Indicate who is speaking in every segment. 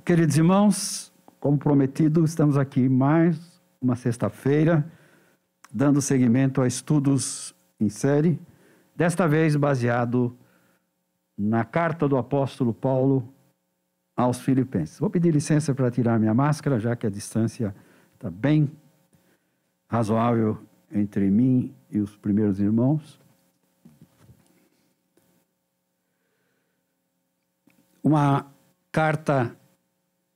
Speaker 1: Queridos irmãos, como prometido, estamos aqui mais uma sexta-feira, dando seguimento a estudos em série, desta vez baseado na carta do apóstolo Paulo aos Filipenses. Vou pedir licença para tirar minha máscara, já que a distância está bem razoável entre mim e os primeiros irmãos. Uma carta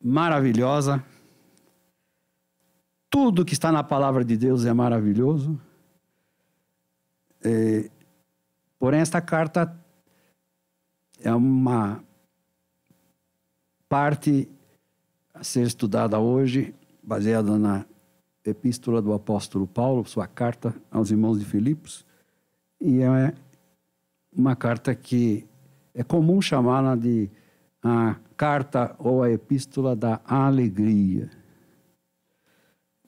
Speaker 1: maravilhosa. Tudo que está na palavra de Deus é maravilhoso. Porém, esta carta é uma parte a ser estudada hoje, baseada na epístola do apóstolo Paulo, sua carta aos irmãos de Filipos, e é uma carta que é comum chamá-la de a carta ou a epístola da alegria.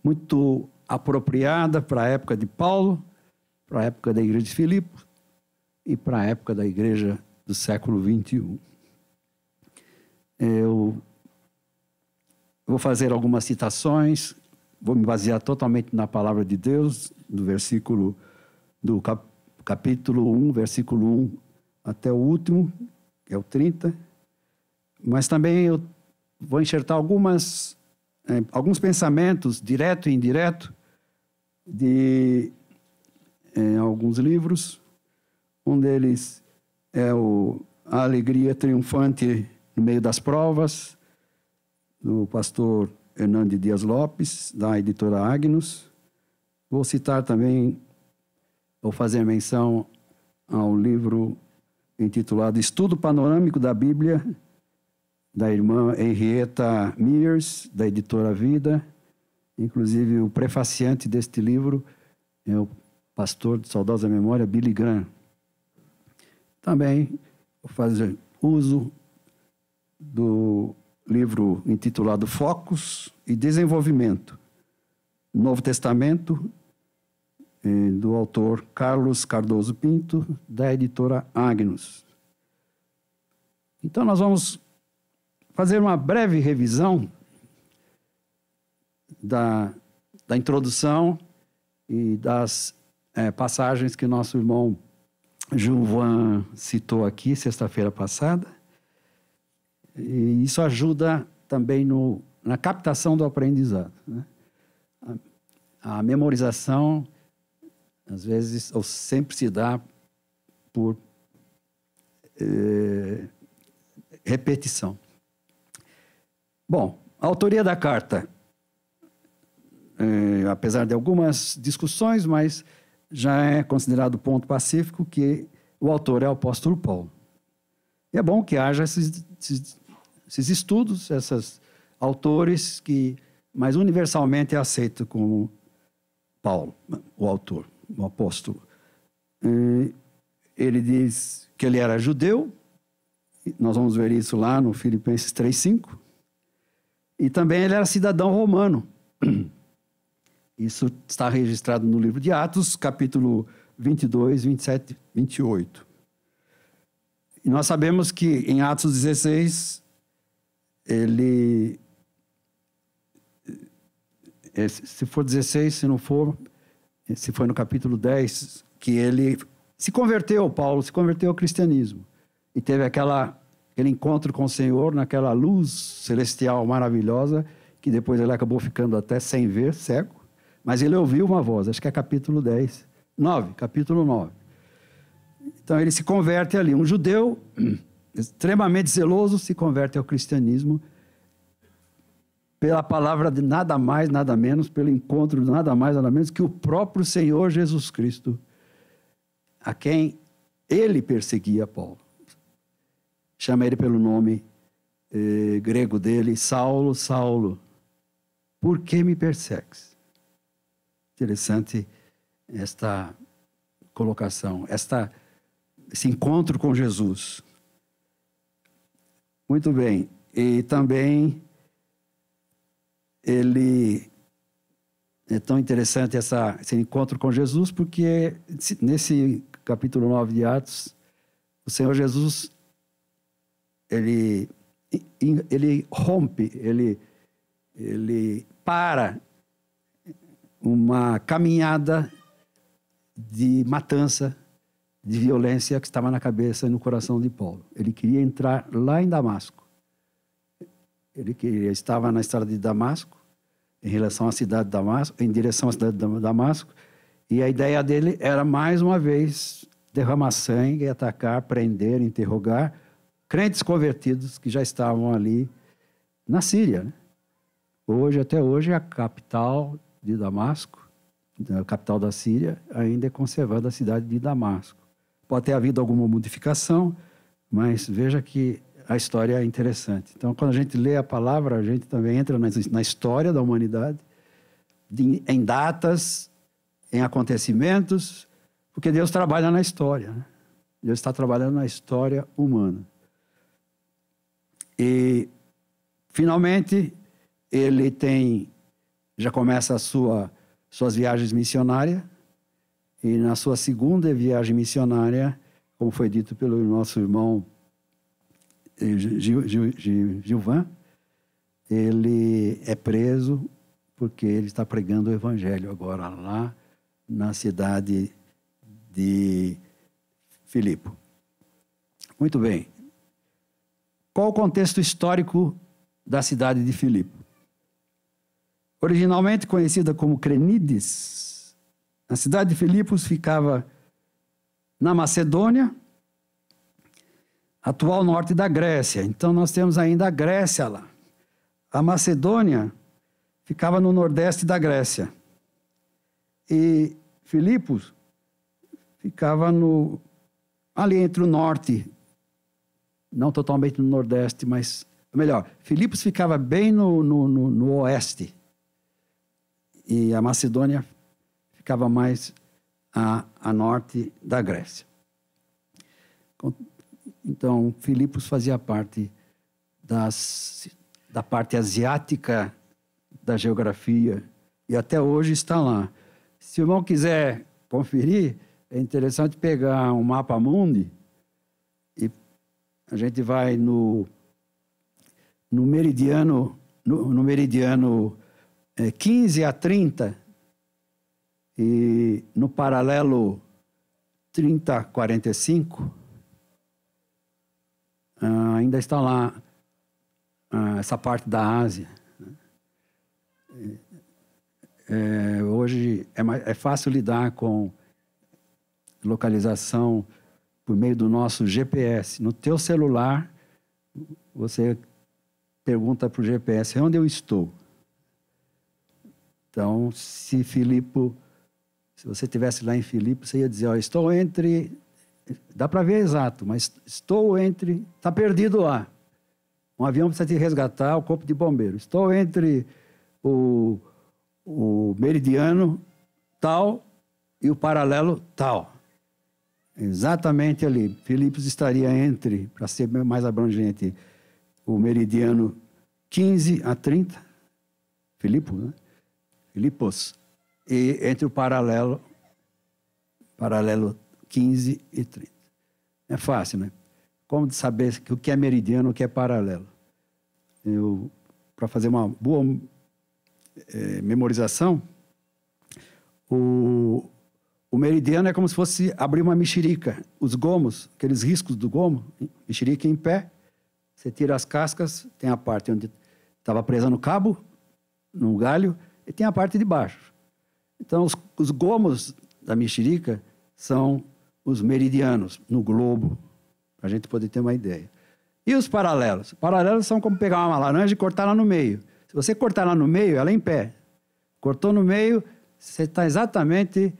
Speaker 1: Muito apropriada para a época de Paulo, para a época da igreja de Filipos e para a época da igreja do século XXI. Eu vou fazer algumas citações, vou me basear totalmente na palavra de Deus, do versículo do capítulo 1, versículo 1 até o último, que é o 30. Mas também eu vou enxertar alguns pensamentos, direto e indireto, de alguns livros. Um deles é A Alegria Triunfante no Meio das Provas, do pastor Hernando Dias Lopes, da editora Agnus. Vou citar também, vou fazer menção ao livro intitulado Estudo Panorâmico da Bíblia, da irmã Henrietta Mears, da editora Vida. Inclusive, o prefaciante deste livro é o pastor de saudosa memória, Billy Graham. Também vou fazer uso do livro intitulado Focos e Desenvolvimento, Novo Testamento, do autor Carlos Cardoso Pinto, da editora Agnus. Então, nós vamos fazer uma breve revisão da introdução e das passagens que nosso irmão Gilvan citou aqui, sexta-feira passada. E isso ajuda também na captação do aprendizado, né? A memorização, às vezes, ou sempre se dá por repetição. Bom, a autoria da carta, apesar de algumas discussões, mas já é considerado ponto pacífico que o autor é o apóstolo Paulo. E é bom que haja esses estudos, esses autores que mais universalmente é aceito como Paulo, o autor, o apóstolo. Ele diz que ele era judeu, nós vamos ver isso lá no Filipenses 3:5, e também ele era cidadão romano. Isso está registrado no livro de Atos, capítulo 22, 27, 28. E nós sabemos que em Atos 16, ele... Se for 16, se não for... Se foi no capítulo 10, que ele se converteu, Paulo se converteu ao cristianismo. E teve aquele encontro com o Senhor, naquela luz celestial maravilhosa, que depois ele acabou ficando até sem ver, cego. Mas ele ouviu uma voz, acho que é capítulo 9. Então ele se converte ali. Um judeu extremamente zeloso se converte ao cristianismo pela palavra de nada mais, nada menos, pelo encontro de nada mais, nada menos que o próprio Senhor Jesus Cristo, a quem ele perseguia, Paulo. Chama ele pelo nome grego dele, Saulo, Saulo, por que me persegues? Interessante esta colocação, esse encontro com Jesus. Muito bem. E também ele é tão interessante esse encontro com Jesus, porque nesse capítulo 9 de Atos, o Senhor Jesus, ele ele rompe, ele para uma caminhada de matança, de violência que estava na cabeça e no coração de Paulo. Ele queria entrar lá em Damasco. Estava na estrada de Damasco, em relação à cidade de Damasco, em direção à cidade de Damasco, e a ideia dele era, mais uma vez, derramar sangue, atacar, prender, interrogar crentes convertidos que já estavam ali na Síria, né? Até hoje, a capital de Damasco, a capital da Síria, ainda é conservada a cidade de Damasco. Pode ter havido alguma modificação, mas veja que a história é interessante. Então, quando a gente lê a palavra, a gente também entra na história da humanidade, em datas, em acontecimentos, porque Deus trabalha na história, né? Deus está trabalhando na história humana. E, finalmente, ele já começa suas viagens missionárias, e na sua segunda viagem missionária, como foi dito pelo nosso irmão Gilvan, ele é preso porque ele está pregando o evangelho agora lá na cidade de Filipe. Muito bem. Qual o contexto histórico da cidade de Filipe? Originalmente conhecida como Crenides, a cidade de Filipos ficava na Macedônia, atual norte da Grécia. Então, nós temos ainda a Grécia lá. A Macedônia ficava no nordeste da Grécia. E Filipos ficava ali entre o norte, não totalmente no nordeste, mas... Melhor, Filipos ficava bem no oeste. E a Macedônia ficava mais a norte da Grécia. Então, Filipos fazia parte da parte asiática da geografia e até hoje está lá. Se o irmão quiser conferir, é interessante pegar um mapa mundi e a gente vai no meridiano 15 a 30 e no paralelo 30 a 45, ainda está lá essa parte da Ásia. Hoje é fácil lidar com localização por meio do nosso GPS. No teu celular, você pergunta para o GPS, onde eu estou? Então, se você estivesse lá em Filipe, você ia dizer, estou entre... Dá para ver exato, mas estou entre... Está perdido lá. Um avião precisa te resgatar, o corpo de bombeiro. Estou entre o meridiano tal e o paralelo tal. Exatamente ali. Filipos estaria entre, para ser mais abrangente, o meridiano 15 a 30, Filipos, né? Filipos, e entre o paralelo 15 e 30. É fácil, né? Como saber o que é meridiano e o que é paralelo? Para fazer uma boa memorização, o meridiano é como se fosse abrir uma mexerica. Os gomos, aqueles riscos do gomo, mexerica em pé, você tira as cascas, tem a parte onde estava presa no cabo, no galho, e tem a parte de baixo. Então, os gomos da mexerica são os meridianos no globo, para a gente poder ter uma ideia. E os paralelos? Paralelos são como pegar uma laranja e cortar lá no meio. Se você cortar lá no meio, ela é em pé. Cortou no meio, você está exatamente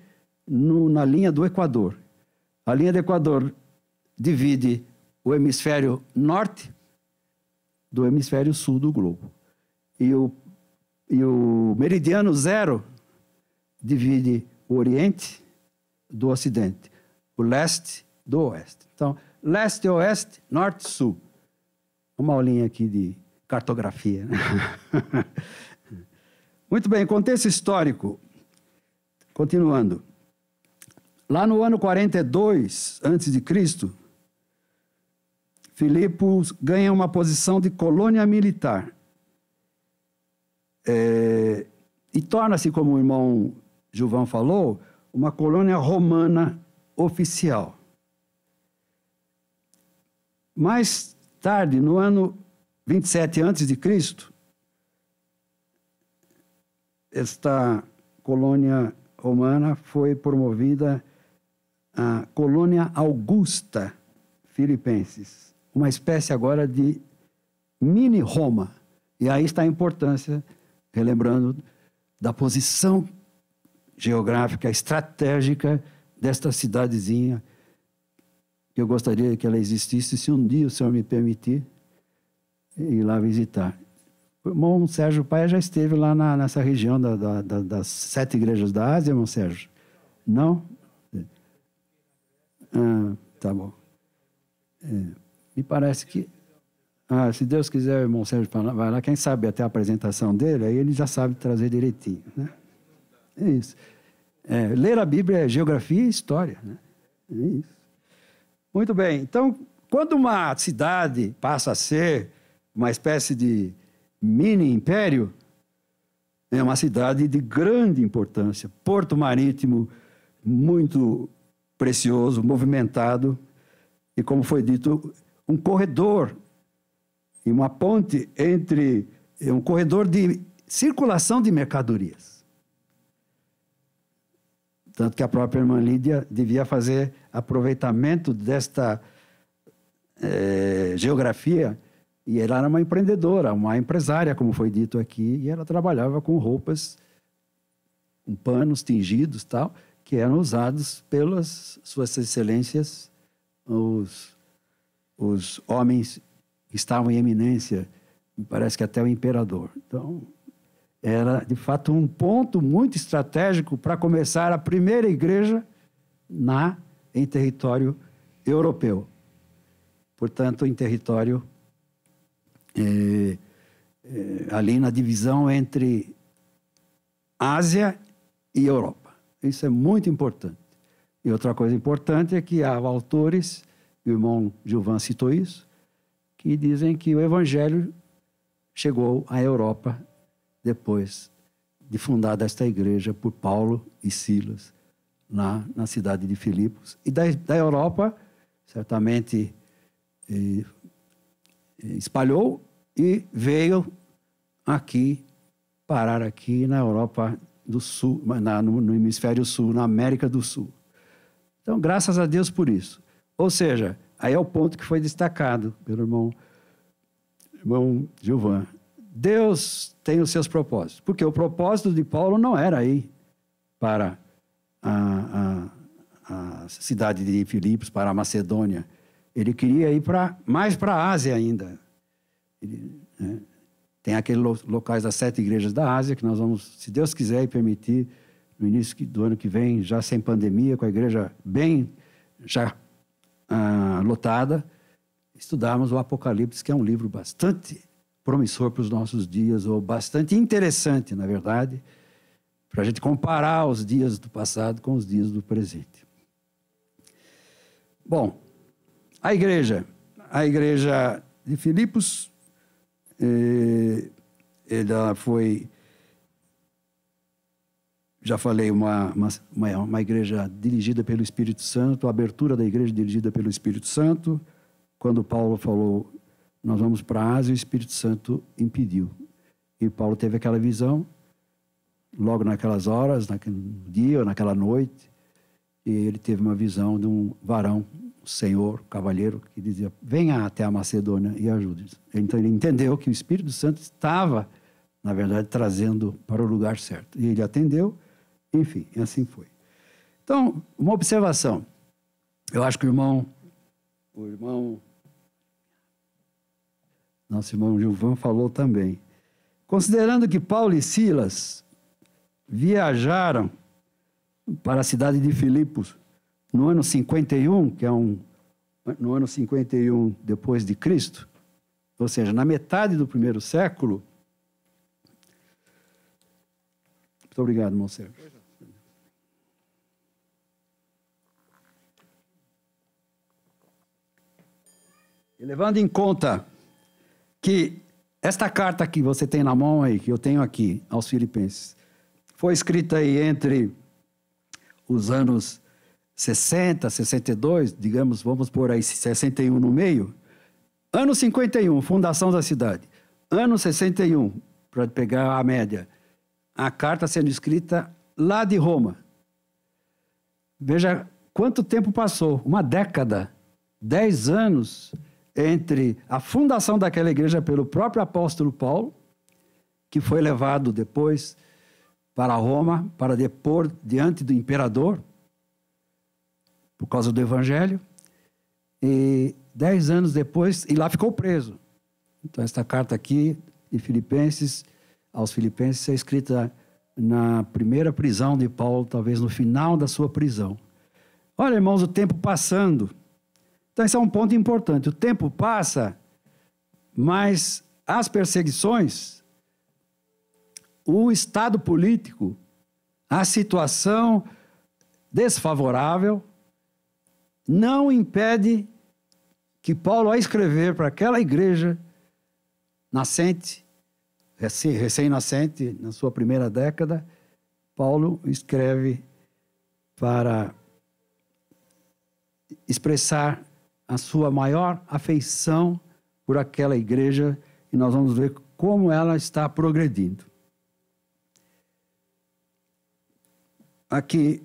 Speaker 1: na linha do Equador. A linha do Equador divide o hemisfério norte do hemisfério sul do globo. E o meridiano zero divide o oriente do ocidente, o leste do oeste. Então, leste, oeste, norte, sul. Uma aulinha aqui de cartografia. Muito bem, contexto histórico. Continuando. Lá no ano 42 a.C., Filipos ganha uma posição de colônia militar. E torna-se, como o irmão Gilvão falou, uma colônia romana oficial. Mais tarde, no ano 27 a.C., esta colônia romana foi promovida a Colônia Augusta Filipenses, uma espécie agora de mini-Roma. E aí está a importância, relembrando, da posição geográfica, estratégica desta cidadezinha, que eu gostaria que ela existisse, se um dia o Senhor me permitir ir lá visitar. O irmão Sérgio Paia já esteve lá nessa região das 7 igrejas da Ásia, irmão Sérgio? Não? Tá bom. Me parece que... se Deus quiser, o irmão Sérgio vai lá, quem sabe até a apresentação dele, aí ele já sabe trazer direitinho, né? É isso. Ler a Bíblia é geografia e história, né? É isso. Muito bem. Então, quando uma cidade passa a ser uma espécie de mini-império, é uma cidade de grande importância. Porto marítimo, muito precioso, movimentado, e como foi dito, um corredor e uma ponte entre... um corredor de circulação de mercadorias. Tanto que a própria irmã Lídia devia fazer aproveitamento desta geografia, e ela era uma empreendedora, uma empresária, como foi dito aqui, e ela trabalhava com roupas, com panos tingidos, tal, que eram usados pelas suas excelências, os homens que estavam em eminência, me parece que até o imperador. Então, era, de fato, um ponto muito estratégico para começar a primeira igreja em território europeu. Portanto, em território ali na divisão entre Ásia e Europa. Isso é muito importante. E outra coisa importante é que há autores, o irmão Gilvan citou isso, que dizem que o evangelho chegou à Europa depois de fundada esta igreja por Paulo e Silas, lá na cidade de Filipos. E da Europa, certamente, espalhou e veio aqui, parar aqui na Europa do Sul, no hemisfério sul, na América do Sul. Então, graças a Deus por isso. Ou seja, aí é o ponto que foi destacado pelo irmão Gilvan. Deus tem os seus propósitos, porque o propósito de Paulo não era ir para a cidade de Filipos, para a Macedônia. Ele queria ir mais para a Ásia ainda. Tem aqueles locais das 7 igrejas da Ásia, que nós vamos, se Deus quiser e permitir, no início do ano que vem, já sem pandemia, com a igreja bem já lotada, estudarmos o Apocalipse, que é um livro bastante promissor para os nossos dias, ou bastante interessante, na verdade, para a gente comparar os dias do passado com os dias do presente. Bom, a igreja de Filipos, ela foi, já falei, uma igreja dirigida pelo Espírito Santo, a abertura da igreja dirigida pelo Espírito Santo. Quando Paulo falou, nós vamos para a Ásia, o Espírito Santo impediu. E Paulo teve aquela visão, logo naquelas horas, naquele dia ou naquela noite, e ele teve uma visão de um varão, um senhor, um cavalheiro, que dizia, venha até a Macedônia e ajude-nos. Então ele entendeu que o Espírito Santo estava, na verdade, trazendo para o lugar certo. E ele atendeu, enfim, e assim foi. Então, uma observação. Eu acho que nosso irmão Gilvan falou também. Considerando que Paulo e Silas viajaram para a cidade de Filipos no ano 51, no ano 51 depois de Cristo, ou seja, na metade do primeiro século. Muito obrigado, irmão Sérgio. Ele levando em conta que esta carta que você tem na mão aí, que eu tenho aqui, aos Filipenses, foi escrita aí entre os anos 60, 62, digamos, vamos pôr aí 61 no meio. Ano 51, fundação da cidade. Ano 61, para pegar a média. A carta sendo escrita lá de Roma. Veja quanto tempo passou, uma década, 10 anos entre a fundação daquela igreja pelo próprio apóstolo Paulo, que foi levado depois para Roma para depor diante do imperador, por causa do evangelho, e 10 anos depois, e lá ficou preso. Então, esta carta aqui, de Filipenses, aos Filipenses, é escrita na primeira prisão de Paulo, talvez no final da sua prisão. Olha, irmãos, o tempo passando. Então, esse é um ponto importante. O tempo passa, mas as perseguições, o estado político, a situação desfavorável, não impede que Paulo, ao escrever para aquela igreja nascente, recém-nascente, na sua primeira década, Paulo escreve para expressar a sua maior afeição por aquela igreja, e nós vamos ver como ela está progredindo. Aqui,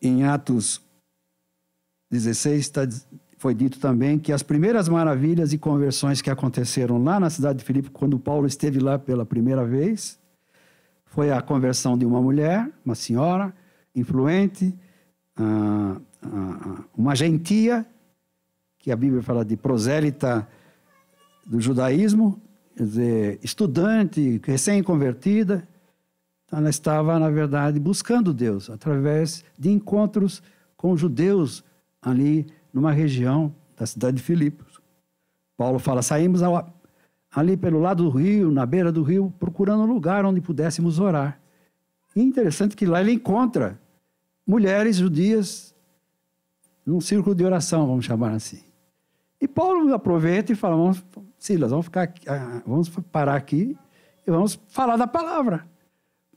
Speaker 1: em Atos 16, foi dito também que as primeiras maravilhas e conversões que aconteceram lá na cidade de Filipe, quando Paulo esteve lá pela primeira vez, foi a conversão de uma mulher, uma senhora influente, uma gentia, que a Bíblia fala de prosélita do judaísmo, quer dizer, estudante, recém-convertida. Então, ela estava, na verdade, buscando Deus, através de encontros com judeus ali numa região da cidade de Filipos. Paulo fala, saímos ali pelo lado do rio, na beira do rio, procurando um lugar onde pudéssemos orar. E interessante que lá ele encontra mulheres judias num círculo de oração, vamos chamar assim. E Paulo aproveita e fala, Silas, vamos parar aqui e vamos falar da palavra.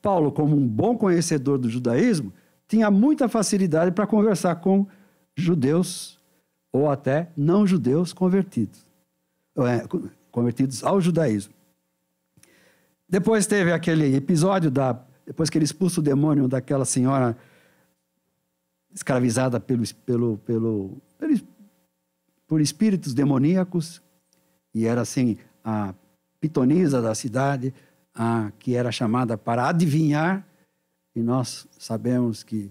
Speaker 1: Paulo, como um bom conhecedor do judaísmo, tinha muita facilidade para conversar com judeus ou até não judeus convertidos ao judaísmo. Depois teve aquele episódio, depois que ele expulsa o demônio daquela senhora escravizada por espíritos demoníacos, e era assim a pitonisa da cidade, que era chamada para adivinhar, e nós sabemos que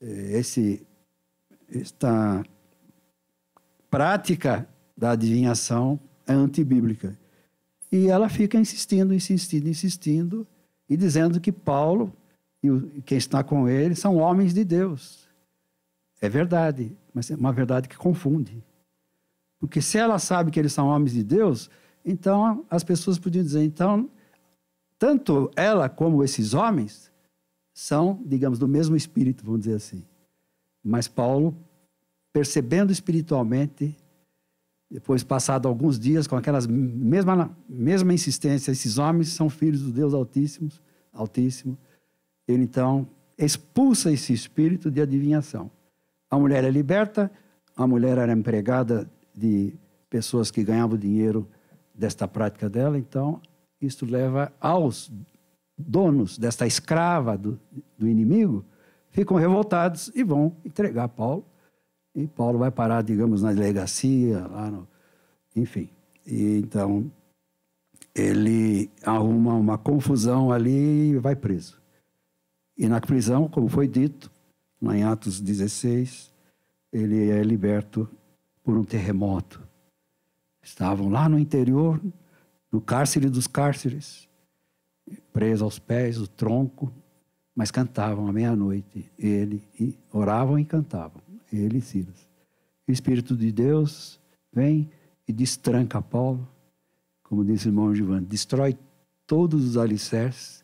Speaker 1: esta prática da adivinhação é antibíblica. E ela fica insistindo, e dizendo que Paulo e quem está com ele são homens de Deus. É verdade, mas é uma verdade que confunde. Porque se ela sabe que eles são homens de Deus, então as pessoas podiam dizer, então, tanto ela como esses homens são, digamos, do mesmo espírito, vamos dizer assim. Mas Paulo, percebendo espiritualmente, depois passado alguns dias com aquelas mesma insistência, esses homens são filhos do Deus Altíssimo, ele então expulsa esse espírito de adivinhação. A mulher é liberta, a mulher era empregada de pessoas que ganhavam dinheiro desta prática dela, então isto leva aos donos desta escrava do inimigo, ficam revoltados e vão entregar Paulo. E Paulo vai parar, digamos, na delegacia, enfim. E então, ele arruma uma confusão ali e vai preso. E na prisão, como foi dito, lá em Atos 16, ele é liberto por um terremoto. Estavam lá no interior, no cárcere dos cárceres, presos aos pés, o tronco, mas cantavam à meia-noite, e oravam e cantavam. Ele e Silas. O Espírito de Deus vem e destranca Paulo, como disse o irmão Giovanni, destrói todos os alicerces,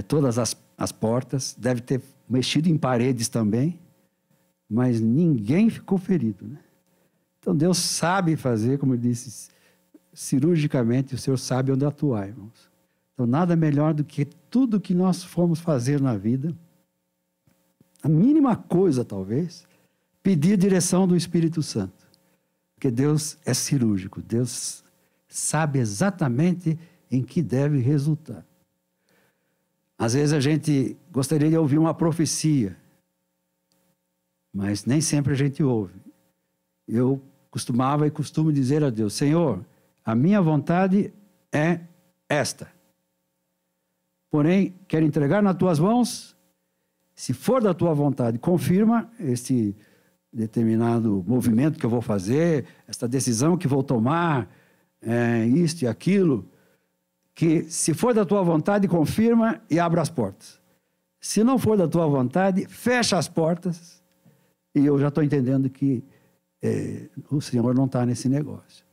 Speaker 1: todas as portas, deve ter mexido em paredes também, mas ninguém ficou ferido, né? Então, Deus sabe fazer, como ele disse, cirurgicamente, o Senhor sabe onde atuar, irmãos. Então, nada melhor do que tudo que nós formos fazer na vida, a mínima coisa, talvez, pedir direção do Espírito Santo. Porque Deus é cirúrgico, Deus sabe exatamente em que deve resultar. Às vezes a gente gostaria de ouvir uma profecia, mas nem sempre a gente ouve. Eu costumava e costumo dizer a Deus: Senhor, a minha vontade é esta. Porém, quero entregar nas tuas mãos. Se for da tua vontade, confirma este determinado movimento que eu vou fazer, esta decisão que vou tomar, isto e aquilo, que se for da tua vontade, confirma e abre as portas. Se não for da tua vontade, fecha as portas, e eu já estou entendendo que o Senhor não está nesse negócio.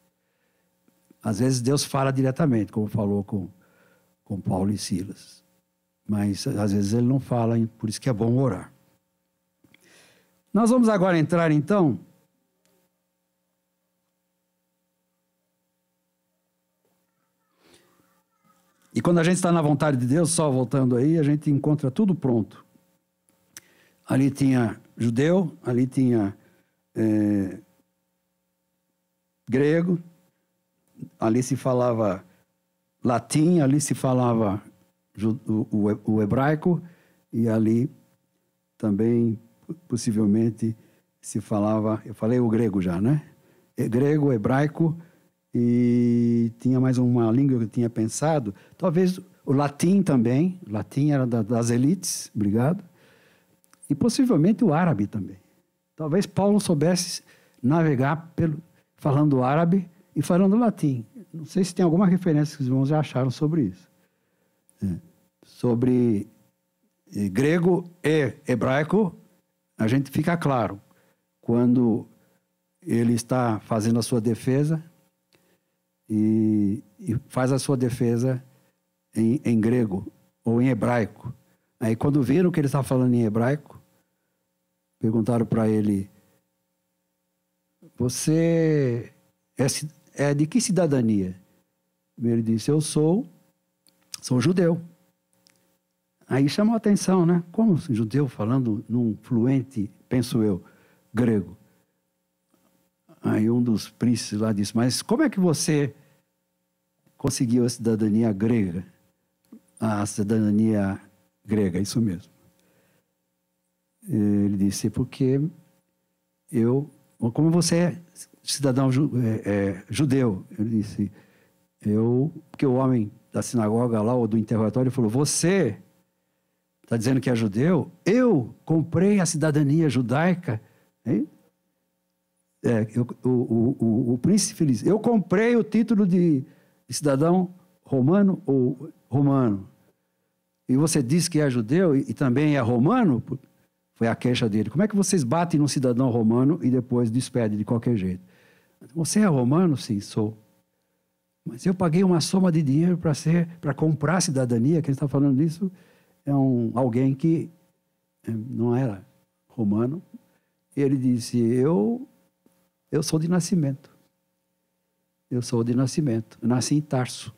Speaker 1: Às vezes Deus fala diretamente, como falou com Paulo e Silas, mas às vezes ele não fala, por isso que é bom orar. Nós vamos agora entrar, então, e quando a gente está na vontade de Deus, só voltando aí, a gente encontra tudo pronto. Ali tinha judeu, ali tinha grego, ali se falava latim, ali se falava o hebraico, e ali também possivelmente se falava, eu falei o grego já, né? Grego, hebraico, e tinha mais uma língua que eu tinha pensado, talvez o latim também. O latim era das elites, obrigado, e possivelmente o árabe também. Talvez Paulo soubesse navegar falando árabe e falando latim. Não sei se tem alguma referência que os irmãos já acharam sobre isso. Sobre grego e hebraico, a gente fica claro quando ele está fazendo a sua defesa e faz a sua defesa em grego ou em hebraico. Aí quando viram que ele está falando em hebraico, perguntaram para ele: você é de que cidadania? Ele disse: eu sou judeu. Aí chamou a atenção, né? Como judeu falando num fluente, penso eu, grego. Aí um dos príncipes lá disse: mas como é que você conseguiu a cidadania grega? A cidadania grega, isso mesmo. Ele disse: porque como você é cidadão judeu? Ele disse: porque o homem da sinagoga lá, ou do interrogatório, falou: você está dizendo que é judeu? Eu comprei a cidadania judaica. Hein? O príncipe disse: eu comprei o título de cidadão romano ou romano. E você diz que é judeu e também é romano? Foi a queixa dele. Como é que vocês batem num cidadão romano e depois despedem de qualquer jeito? Você é romano? Sim, sou. Mas eu paguei uma soma de dinheiro para comprar a cidadania. Quem está falando disso é alguém que não era romano. Ele disse: eu sou de nascimento. Eu sou de nascimento. Eu nasci em Tarso.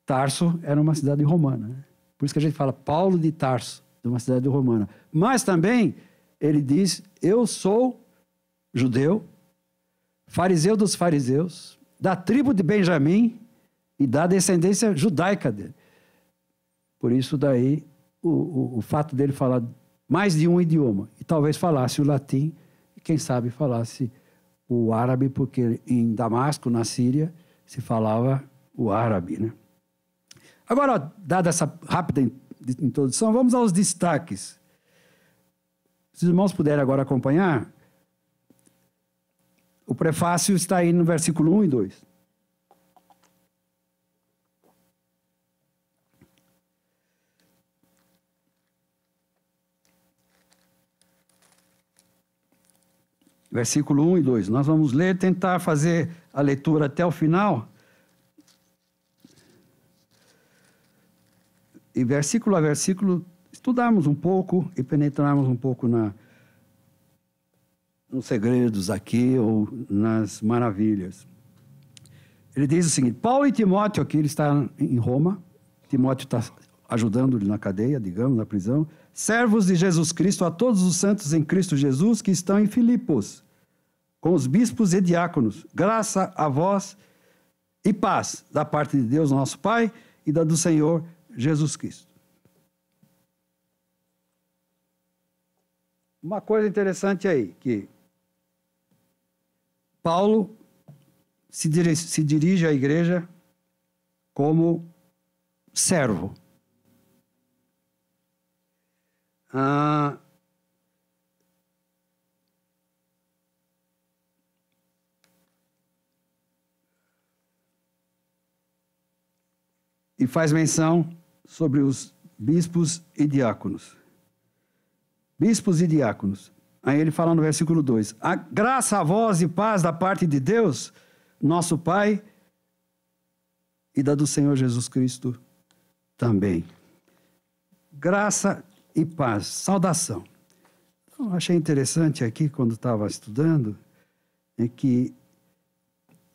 Speaker 1: Tarso era uma cidade romana, né? Por isso que a gente fala Paulo de Tarso, de uma cidade romana. Mas também ele diz: eu sou judeu, fariseu dos fariseus, da tribo de Benjamim e da descendência judaica dele. Por isso daí o fato dele falar mais de um idioma, e talvez falasse o latim, e quem sabe falasse o árabe, porque em Damasco, na Síria, se falava o árabe, né? Agora, dada essa rápida introdução, vamos aos destaques. Se os irmãos puderem agora acompanhar, o prefácio está aí no versículo 1 e 2. Versículo 1 e 2. Nós vamos ler, tentar fazer a leitura até o final. E versículo a versículo, estudarmos um pouco e penetrarmos um pouco nos segredos aqui ou nas maravilhas. Ele diz o seguinte: Paulo e Timóteo, aqui ele está em Roma, Timóteo está ajudando ele na cadeia, digamos, na prisão, servos de Jesus Cristo, a todos os santos em Cristo Jesus que estão em Filipos, com os bispos e diáconos, graça a vós e paz da parte de Deus nosso Pai e da do Senhor Jesus Cristo. Uma coisa interessante aí, que Paulo se dirige à igreja como servo. E faz menção sobre os bispos e diáconos. Bispos e diáconos. Aí ele fala no versículo 2: a graça a vós e paz da parte de Deus, nosso Pai, e da do Senhor Jesus Cristo também. Graça e paz, saudação. Então, achei interessante aqui, quando estava estudando, é que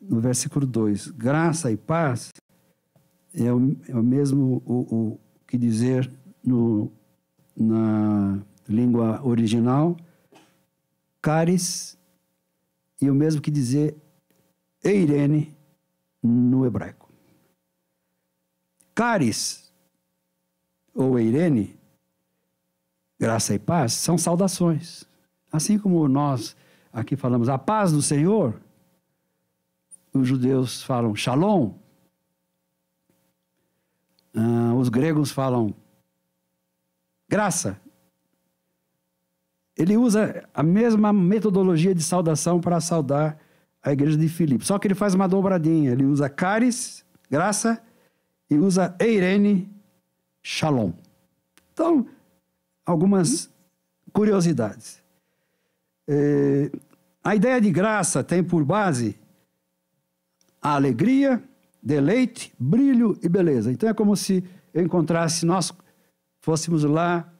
Speaker 1: no versículo 2, graça e paz é o mesmo o que dizer na língua original, caris, e o mesmo que dizer eirene no hebraico. Caris ou eirene, graça e paz, são saudações. Assim como nós aqui falamos a paz do Senhor, os judeus falam shalom, os gregos falam graça. Ele usa a mesma metodologia de saudação para saudar a igreja de Filipe. Só que ele faz uma dobradinha. Ele usa caris, graça, e usa eirene, shalom. Então, algumas curiosidades. A ideia de graça tem por base a alegria, deleite, brilho e beleza. Então é como se eu encontrasse, nós fôssemos lá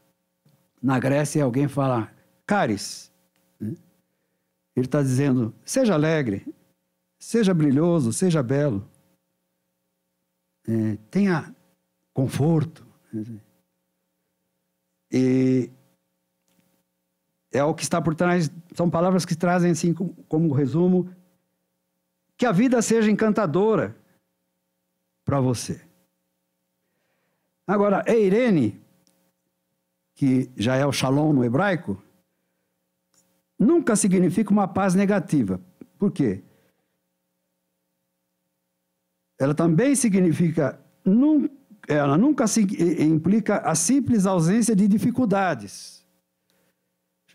Speaker 1: na Grécia e alguém fala caris. Ele está dizendo, seja alegre, seja brilhoso, seja belo, tenha conforto. E é o que está por trás, são palavras que trazem assim como resumo, que a vida seja encantadora para você. Agora, eirene, que já é o shalom no hebraico, nunca significa uma paz negativa. Por quê? Ela também significa, ela nunca implica a simples ausência de dificuldades.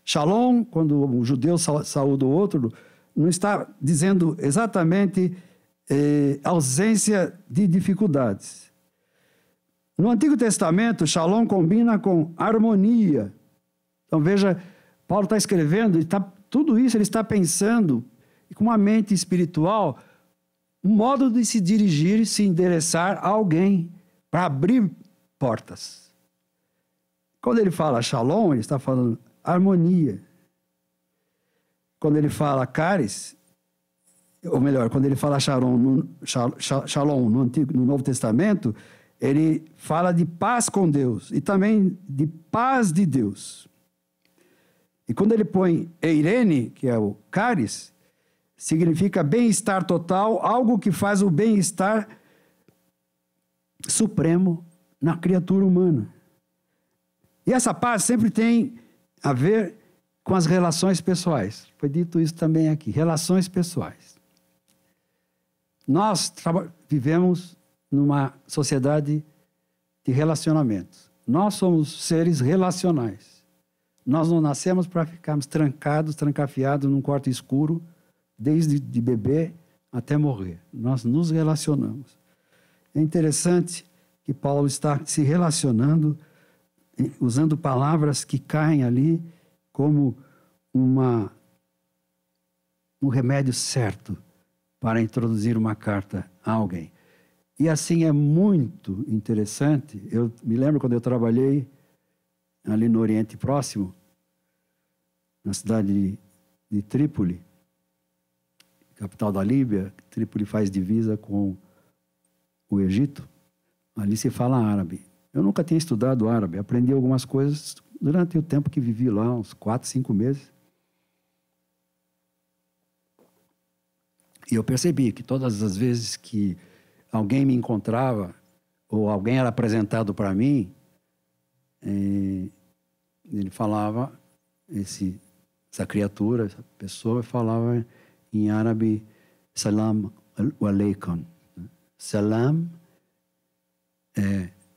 Speaker 1: Shalom, quando um judeu saúda o outro, não está dizendo exatamente ausência de dificuldades. No Antigo Testamento, shalom combina com harmonia. Então veja, Paulo está escrevendo, tudo isso ele está pensando, e com uma mente espiritual, um modo de se dirigir, se endereçar a alguém, para abrir portas. Quando ele fala shalom, ele está falando harmonia. Quando ele fala caris, ou melhor, quando ele fala shalom no Novo Testamento, ele fala de paz com Deus e também de paz de Deus. E quando ele põe eirene, que é o caris, significa bem-estar total, algo que faz o bem-estar supremo na criatura humana. E essa paz sempre tem a ver com as relações pessoais. Foi dito isso também aqui, relações pessoais. Nós vivemos numa sociedade de relacionamentos. Nós somos seres relacionais. Nós não nascemos para ficarmos trancafiados num quarto escuro, desde de bebê até morrer. Nós nos relacionamos. É interessante que Paulo está se relacionando, usando palavras que caem ali como um remédio certo para introduzir uma carta a alguém. E assim é muito interessante. Eu me lembro quando eu trabalhei ali no Oriente Próximo, na cidade de Trípoli, capital da Líbia. Trípoli faz divisa com o Egito. Ali se fala árabe. Eu nunca tinha estudado árabe. Aprendi algumas coisas durante o tempo que vivi lá, uns 4, 5 meses. E eu percebi que todas as vezes que alguém me encontrava, ou alguém era apresentado para mim, ele falava, essa criatura, essa pessoa falava em árabe, salam aleikum. Salam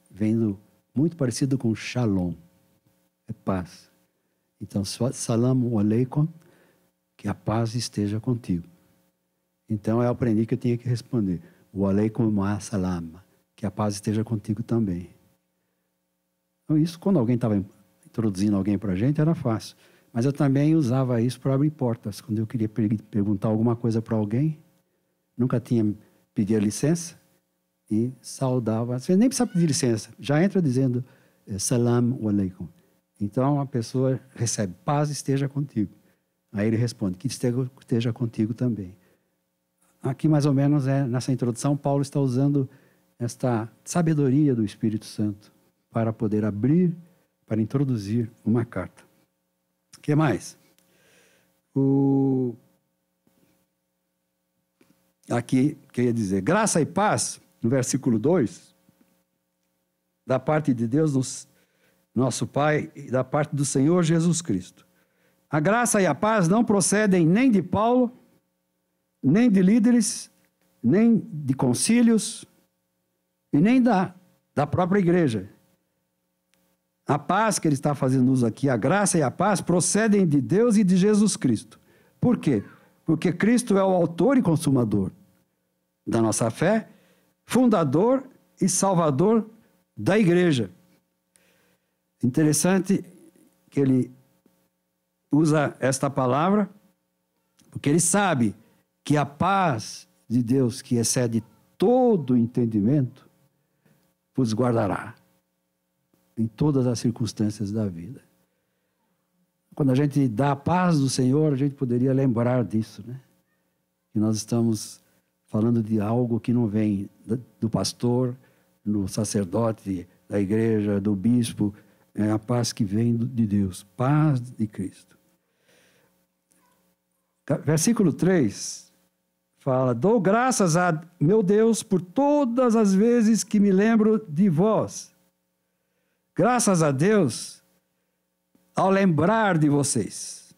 Speaker 1: vem muito parecido com shalom, é paz. Então, salam aleikum, que a paz esteja contigo. Então, eu aprendi que eu tinha que responder, wa aleikum assalam, que a paz esteja contigo também. Então, isso, quando alguém estava introduzindo alguém para a gente, era fácil. Mas eu também usava isso para abrir portas. Quando eu queria perguntar alguma coisa para alguém, nunca tinha pedido licença e saudava. Você nem precisa pedir licença, já entra dizendo salam aleikum. Então, a pessoa recebe, paz esteja contigo. Aí ele responde, que esteja contigo também. Aqui, mais ou menos, nessa introdução, Paulo está usando esta sabedoria do Espírito Santo para poder abrir, para introduzir uma carta. O que mais? Aqui, queria dizer, graça e paz, no versículo 2, da parte de Deus, nosso Pai, e da parte do Senhor Jesus Cristo. A graça e a paz não procedem nem de Paulo, nem de líderes, nem de concílios, e nem da própria igreja. A paz que ele está fazendo uso aqui, a graça e a paz, procedem de Deus e de Jesus Cristo. Por quê? Porque Cristo é o autor e consumador da nossa fé, fundador e salvador da igreja. Interessante que ele usa esta palavra, porque ele sabe que a paz de Deus, que excede todo o entendimento, vos guardará em todas as circunstâncias da vida. Quando a gente dá a paz do Senhor, a gente poderia lembrar disso, né? Que nós estamos falando de algo que não vem do pastor, do sacerdote, da igreja, do bispo. É a paz que vem de Deus, paz de Cristo. Versículo 3 fala, dou graças a meu Deus por todas as vezes que me lembro de vós. Graças a Deus, ao lembrar de vocês.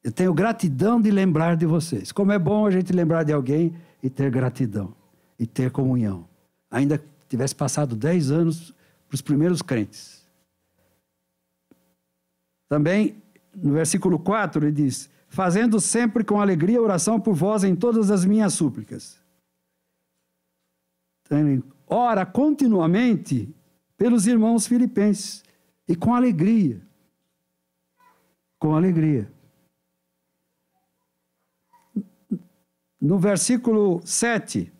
Speaker 1: Eu tenho gratidão de lembrar de vocês. Como é bom a gente lembrar de alguém e ter gratidão, e ter comunhão. Ainda que tivesse passado 10 anos para os primeiros crentes. Também, no versículo 4, ele diz, fazendo sempre com alegria oração por vós em todas as minhas súplicas. Então, ele ora continuamente pelos irmãos filipenses, e com alegria. Com alegria. No versículo 7,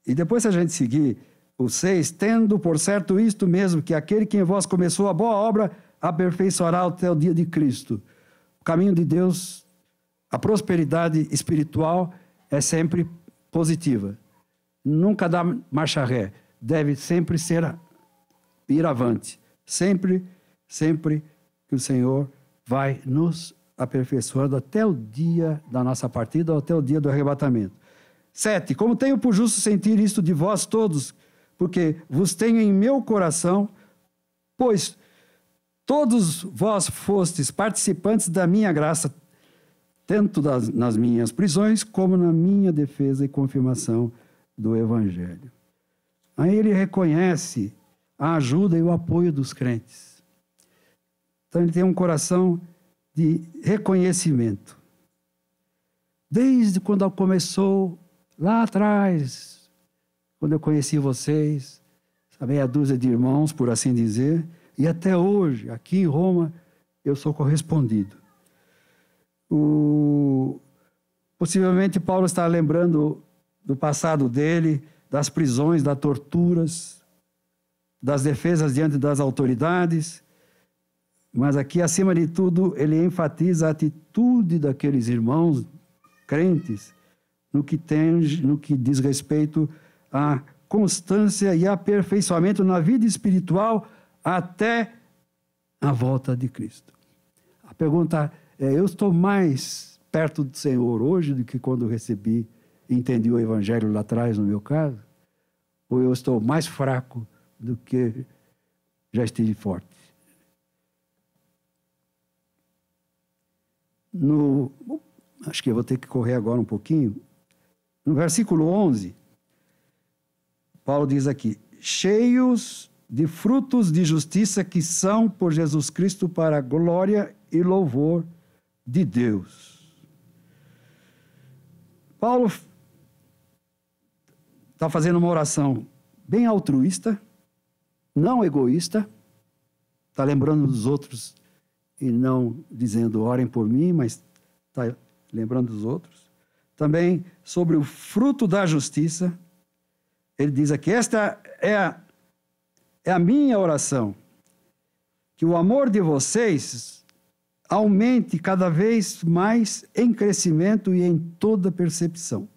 Speaker 1: e depois se a gente seguir o 6, tendo por certo isto mesmo, que aquele que em vós começou a boa obra, aperfeiçoará até o dia de Cristo. O caminho de Deus, a prosperidade espiritual é sempre positiva. Nunca dá marcha ré. Deve sempre ir avante. Sempre que o Senhor vai nos aperfeiçoando até o dia da nossa partida, ou até o dia do arrebatamento. 7. Como tenho por justo sentir isto de vós todos, porque vos tenho em meu coração, pois todos vós fostes participantes da minha graça, tanto nas minhas prisões, como na minha defesa e confirmação do Evangelho. Aí ele reconhece a ajuda e o apoio dos crentes. Então ele tem um coração de reconhecimento. Desde quando começou, lá atrás, quando eu conheci vocês, a meia dúzia de irmãos, por assim dizer, e até hoje, aqui em Roma, eu sou correspondido. Possivelmente Paulo está lembrando do passado dele, das prisões, das torturas, das defesas diante das autoridades, Mas aqui, acima de tudo, ele enfatiza a atitude daqueles irmãos crentes no que diz respeito à constância e aperfeiçoamento na vida espiritual até a volta de Cristo. A pergunta é, eu estou mais perto do Senhor hoje do que quando recebi e entendi o Evangelho lá atrás, no meu caso? Ou eu estou mais fraco do que já estive forte? Acho que eu vou ter que correr agora um pouquinho. No versículo 11, Paulo diz aqui, cheios de frutos de justiça que são por Jesus Cristo para a glória e louvor de Deus. Paulo está fazendo uma oração bem altruísta, não egoísta, está lembrando dos outros e não dizendo orem por mim, mas está lembrando dos outros. Também sobre o fruto da justiça, ele diz aqui, esta é a minha oração, que o amor de vocês aumente cada vez mais em crescimento e em toda percepção,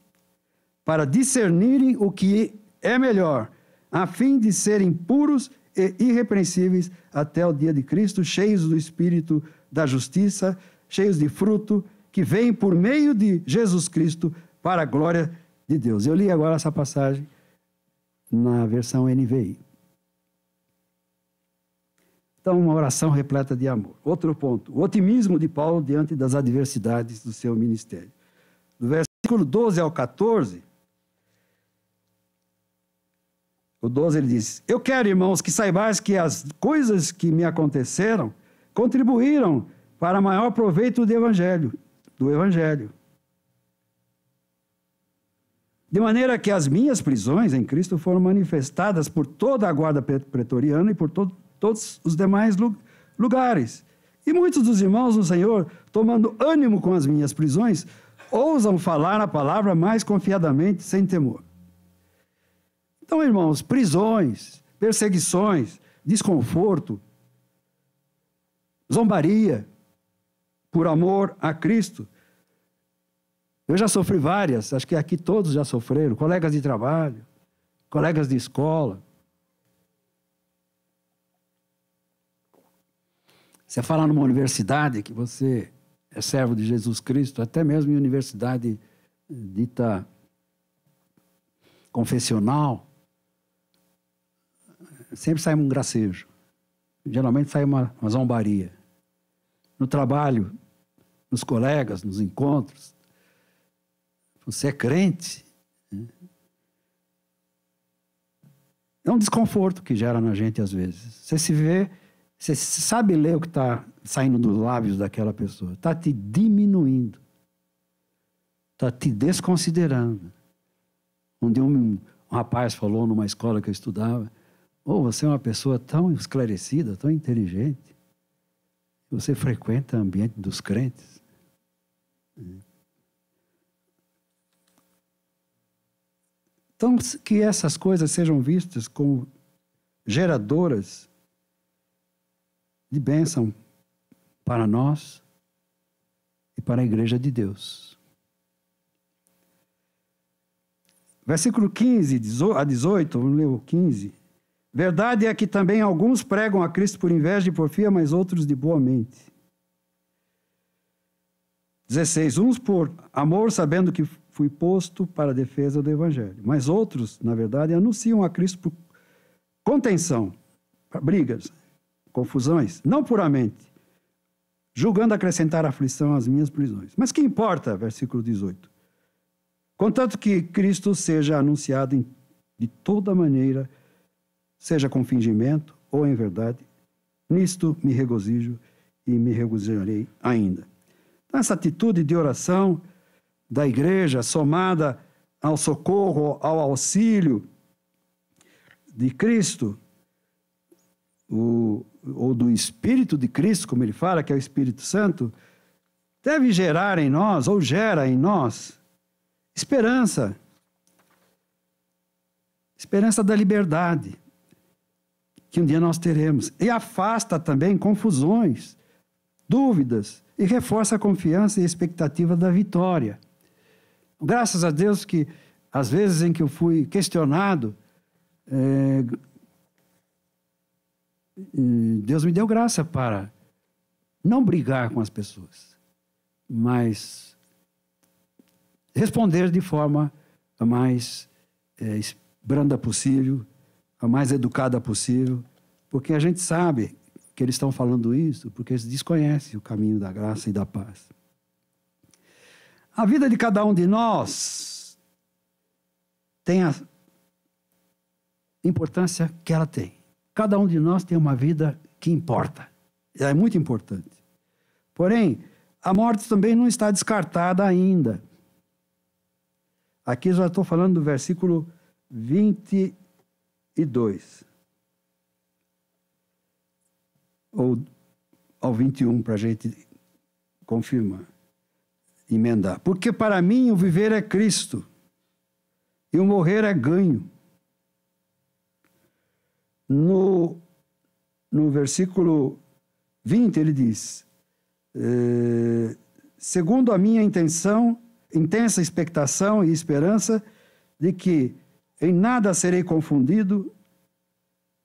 Speaker 1: para discernirem o que é melhor, a fim de serem puros e irrepreensíveis até o dia de Cristo, cheios do Espírito da justiça, cheios de fruto, que vem por meio de Jesus Cristo para a glória de Deus. Eu li agora essa passagem na versão NVI. Então, uma oração repleta de amor. Outro ponto, o otimismo de Paulo diante das adversidades do seu ministério. Do versículo 12 ao 14, o 12 ele diz, eu quero, irmãos, que saibais que as coisas que me aconteceram contribuíram para maior proveito do Evangelho. De maneira que as minhas prisões em Cristo foram manifestadas por toda a guarda pretoriana e por todos os demais lugares. E muitos dos irmãos do Senhor, tomando ânimo com as minhas prisões, ousam falar a palavra mais confiadamente, sem temor. Então, irmãos, prisões, perseguições, desconforto, zombaria, por amor a Cristo. Eu já sofri várias, acho que aqui todos já sofreram, colegas de trabalho, colegas de escola. Você fala numa universidade que você é servo de Jesus Cristo, até mesmo em universidade dita confessional, sempre sai um gracejo. Geralmente sai uma zombaria. No trabalho, nos colegas, nos encontros. Você é crente. É um desconforto que gera na gente às vezes. Você se vê, você sabe ler o que está saindo dos lábios daquela pessoa. Está te diminuindo. Está te desconsiderando. Um rapaz falou numa escola que eu estudava, você é uma pessoa tão esclarecida, tão inteligente. Você frequenta o ambiente dos crentes. Então, que essas coisas sejam vistas como geradoras de bênção para nós e para a igreja de Deus. Versículo 15 a 18, vamos ler o 15. Verdade é que também alguns pregam a Cristo por inveja e porfia, mas outros de boa mente. 16. Uns por amor, sabendo que fui posto para a defesa do Evangelho. Mas outros, na verdade, anunciam a Cristo por contenção, brigas, confusões, não puramente, julgando acrescentar aflição às minhas prisões. Mas que importa, versículo 18? Contanto que Cristo seja anunciado de toda maneira, seja com fingimento ou em verdade, nisto me regozijo e me regozijarei ainda. Então, essa atitude de oração da igreja, somada ao socorro, ao auxílio de Cristo, ou do Espírito de Cristo, como ele fala, que é o Espírito Santo, deve gerar em nós, ou gera em nós, esperança da liberdade. que um dia nós teremos. E afasta também confusões, dúvidas, e reforça a confiança e a expectativa da vitória. Graças a Deus que, às vezes em que eu fui questionado, Deus me deu graça para não brigar com as pessoas, mas responder de forma a mais branda possível, a mais educada possível, porque a gente sabe que eles estão falando isso, porque eles desconhecem o caminho da graça e da paz. A vida de cada um de nós tem a importância que ela tem. Cada um de nós tem uma vida que importa. É muito importante. Porém, a morte também não está descartada ainda. Aqui já estou falando do versículo 22. Ou ao 21, para a gente confirmar, emendar. Porque para mim o viver é Cristo e o morrer é ganho. No versículo 20 ele diz, segundo a minha intensa expectação e esperança de que em nada serei confundido,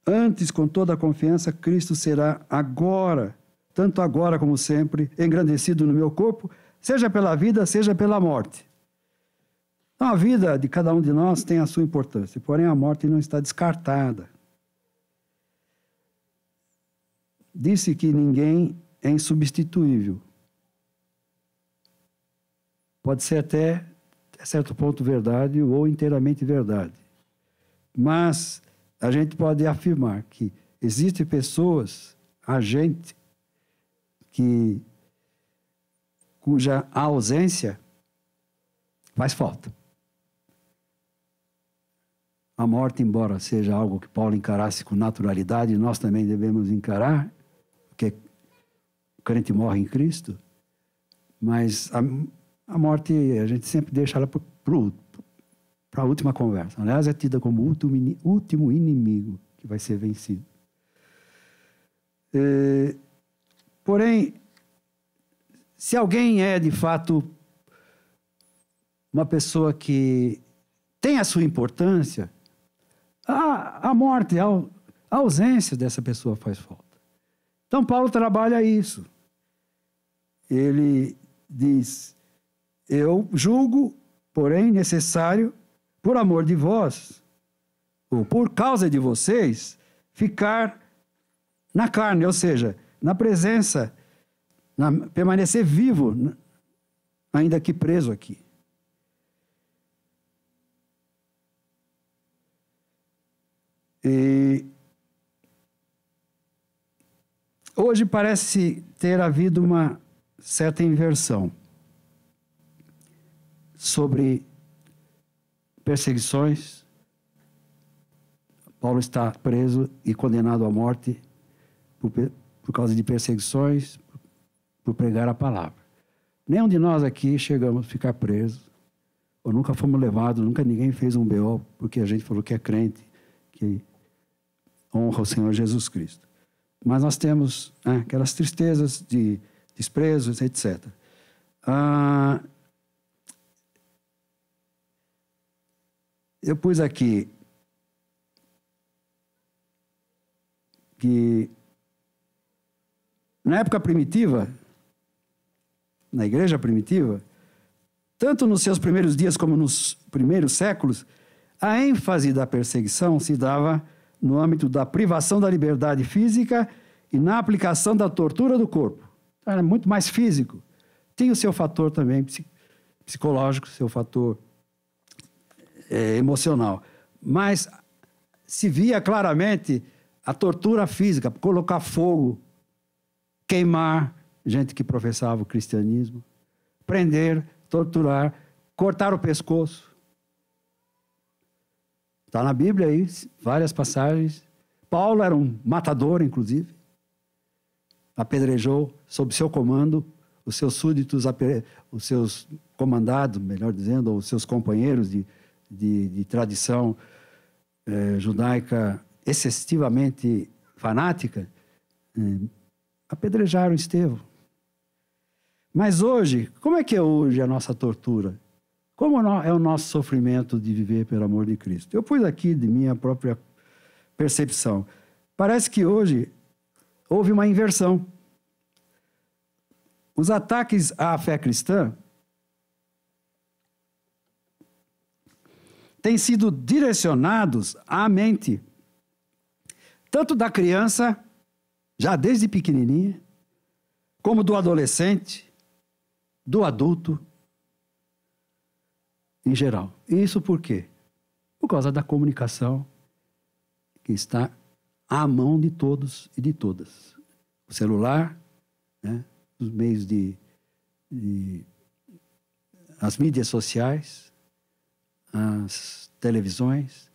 Speaker 1: antes, com toda a confiança, Cristo será agora, tanto agora como sempre, engrandecido no meu corpo, seja pela vida, seja pela morte. Então, a vida de cada um de nós tem a sua importância, porém a morte não está descartada. Disse que ninguém é insubstituível. Pode ser até certo ponto verdade ou inteiramente verdade. Mas a gente pode afirmar que existem pessoas, a gente, cuja ausência faz falta. A morte, embora seja algo que Paulo encarasse com naturalidade, nós também devemos encarar, porque o crente morre em Cristo, mas a morte a gente sempre deixa ela para a última conversa. Aliás, é tida como o último inimigo que vai ser vencido. Porém, se alguém é, de fato, uma pessoa que tem a sua importância, a morte, a ausência dessa pessoa faz falta. Então, Paulo trabalha isso. Ele diz, eu julgo, porém, necessário, por amor de vós, ou por causa de vocês, ficar na carne, ou seja, na presença, permanecer vivo, ainda que preso aqui. E hoje parece ter havido uma certa inversão sobre perseguições. Paulo está preso e condenado à morte por causa de perseguições, por pregar a palavra. Nenhum de nós aqui chegamos a ficar presos, ou nunca fomos levados, nunca ninguém fez um BO porque a gente falou que é crente, que honra o Senhor Jesus Cristo. Mas nós temos aquelas tristezas de desprezos, etc. Eu pus aqui que na época primitiva, na igreja primitiva, tanto nos seus primeiros dias como nos primeiros séculos, a ênfase da perseguição se dava no âmbito da privação da liberdade física e na aplicação da tortura do corpo. Era muito mais físico. Tinha o seu fator também psicológico, seu fator emocional. Mas se via claramente a tortura física, colocar fogo, queimar gente que professava o cristianismo, prender, torturar, cortar o pescoço. Está na Bíblia aí, várias passagens. Paulo era um matador, inclusive. Apedrejou, sob seu comando, os seus súditos, os seus comandados, melhor dizendo, ou os seus companheiros de tradição judaica excessivamente fanática, apedrejaram Estevão. Mas hoje, como é que é hoje a nossa tortura? Como é o nosso sofrimento de viver pelo amor de Cristo? Eu pus aqui de minha própria percepção. Parece que hoje houve uma inversão. Os ataques à fé cristã têm sido direcionados à mente, tanto da criança, já desde pequenininha, como do adolescente, do adulto, em geral. E isso por quê? Por causa da comunicação que está à mão de todos e de todas. O celular, né? Os meios as mídias sociais, as televisões.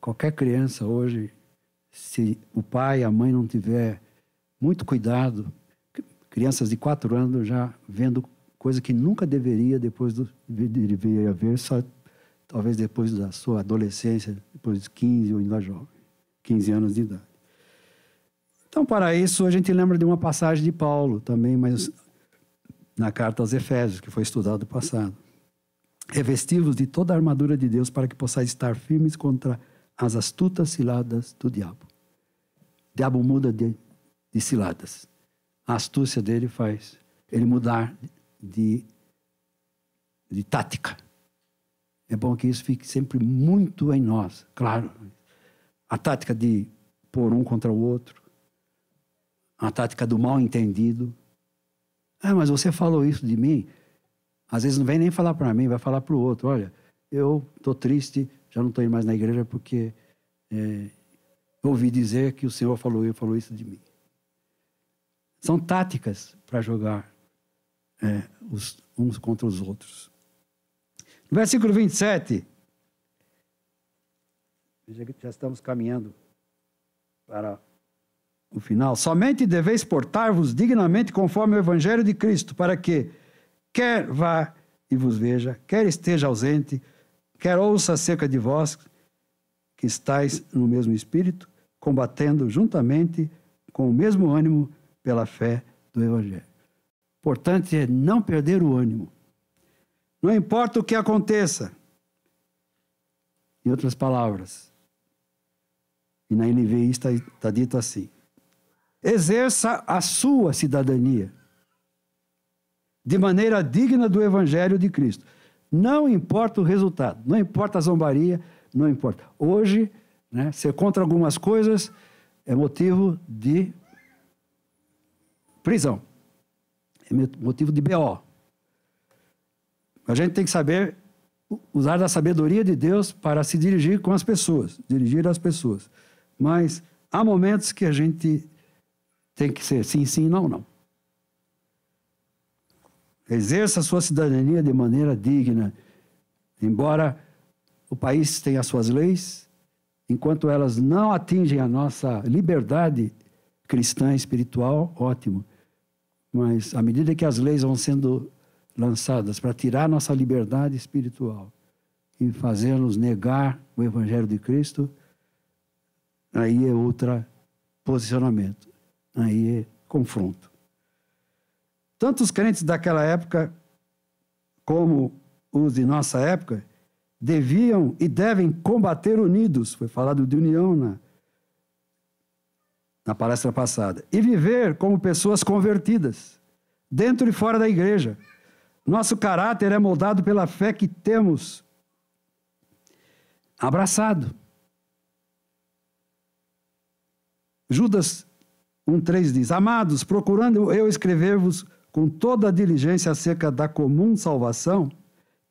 Speaker 1: Qualquer criança hoje, se o pai e a mãe não tiver muito cuidado, crianças de 4 anos já vendo coisa que nunca deveria deveria ver, só talvez depois da sua adolescência, depois de 15 ou ainda jovem, 15 anos de idade. Então, para isso, a gente lembra de uma passagem de Paulo também, mas na carta aos Efésios, que foi estudado no passado. Revesti-vos de toda a armadura de Deus para que possais estar firmes contra as astutas ciladas do diabo. O diabo muda de ciladas. A astúcia dele faz ele mudar de tática. É bom que isso fique sempre muito em nós, claro. A tática de pôr um contra o outro. A tática do mal entendido. Mas você falou isso de mim. Às vezes não vem nem falar para mim, vai falar para o outro. Olha, eu estou triste, já não estou indo mais na igreja porque ouvi dizer que o Senhor falou isso de mim. São táticas para jogar uns contra os outros. No versículo 27, já estamos caminhando para o final. Somente deveis portar-vos dignamente conforme o evangelho de Cristo, para que, quer vá e vos veja, quer esteja ausente, quer ouça acerca de vós, que estáis no mesmo espírito, combatendo juntamente com o mesmo ânimo pela fé do evangelho. Importante é não perder o ânimo. Não importa o que aconteça. Em outras palavras, e na NVI está dito assim: exerça a sua cidadania de maneira digna do evangelho de Cristo. Não importa o resultado, não importa a zombaria, não importa. Hoje, ser contra algumas coisas é motivo de prisão, é motivo de BO. A gente tem que saber usar da sabedoria de Deus para se dirigir com as pessoas, dirigir as pessoas. Mas há momentos que a gente tem que ser sim, sim, não, não. Exerça a sua cidadania de maneira digna. Embora o país tenha suas leis, enquanto elas não atingem a nossa liberdade cristã espiritual, ótimo. Mas à medida que as leis vão sendo lançadas para tirar nossa liberdade espiritual e fazer-nos negar o evangelho de Cristo, aí é outro posicionamento, aí é confronto. Tanto os crentes daquela época como os de nossa época deviam e devem combater unidos, foi falado de união na palestra passada, e viver como pessoas convertidas, dentro e fora da igreja. Nosso caráter é moldado pela fé que temos abraçado. Judas 1,3 diz: amados, procurando eu escrever-vos com toda a diligência acerca da comum salvação,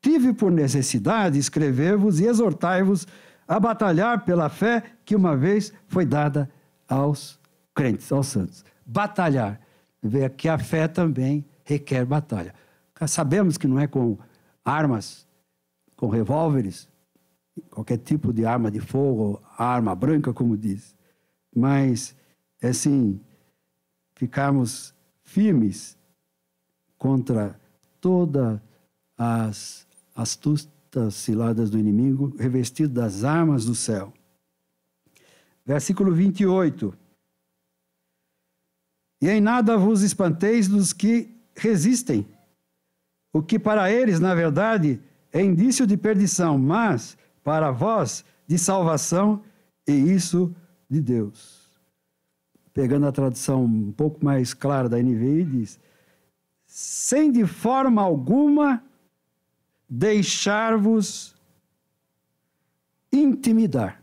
Speaker 1: tive por necessidade escrever-vos e exortar-vos a batalhar pela fé que uma vez foi dada aos crentes, aos santos. Batalhar. Vê que a fé também requer batalha. Sabemos que não é com armas, com revólveres, qualquer tipo de arma de fogo, arma branca, como diz. Mas, assim, ficarmos firmes contra todas as astutas ciladas do inimigo, revestido das armas do céu. Versículo 28. E em nada vos espanteis dos que resistem, o que para eles, na verdade, é indício de perdição, mas para vós de salvação, e isso de Deus. Pegando a tradução um pouco mais clara da NVI, diz: sem de forma alguma deixar-vos intimidar,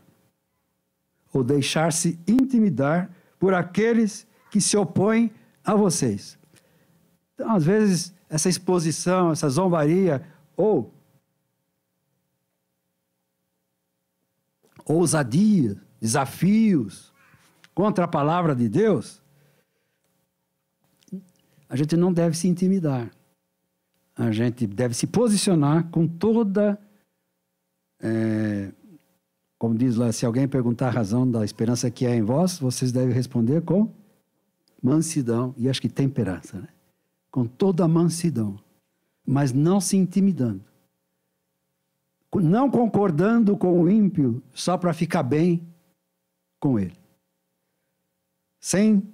Speaker 1: ou deixar-se intimidar por aqueles que se opõem a vocês. Então, às vezes, essa exposição, essa zombaria, ou ousadia, desafios contra a palavra de Deus, a gente não deve se intimidar. A gente deve se posicionar com toda... como diz lá, se alguém perguntar a razão da esperança que é em vós, vocês devem responder com mansidão, e acho que temperança, né? Com toda a mansidão, mas não se intimidando. Não concordando com o ímpio só para ficar bem com ele. Sem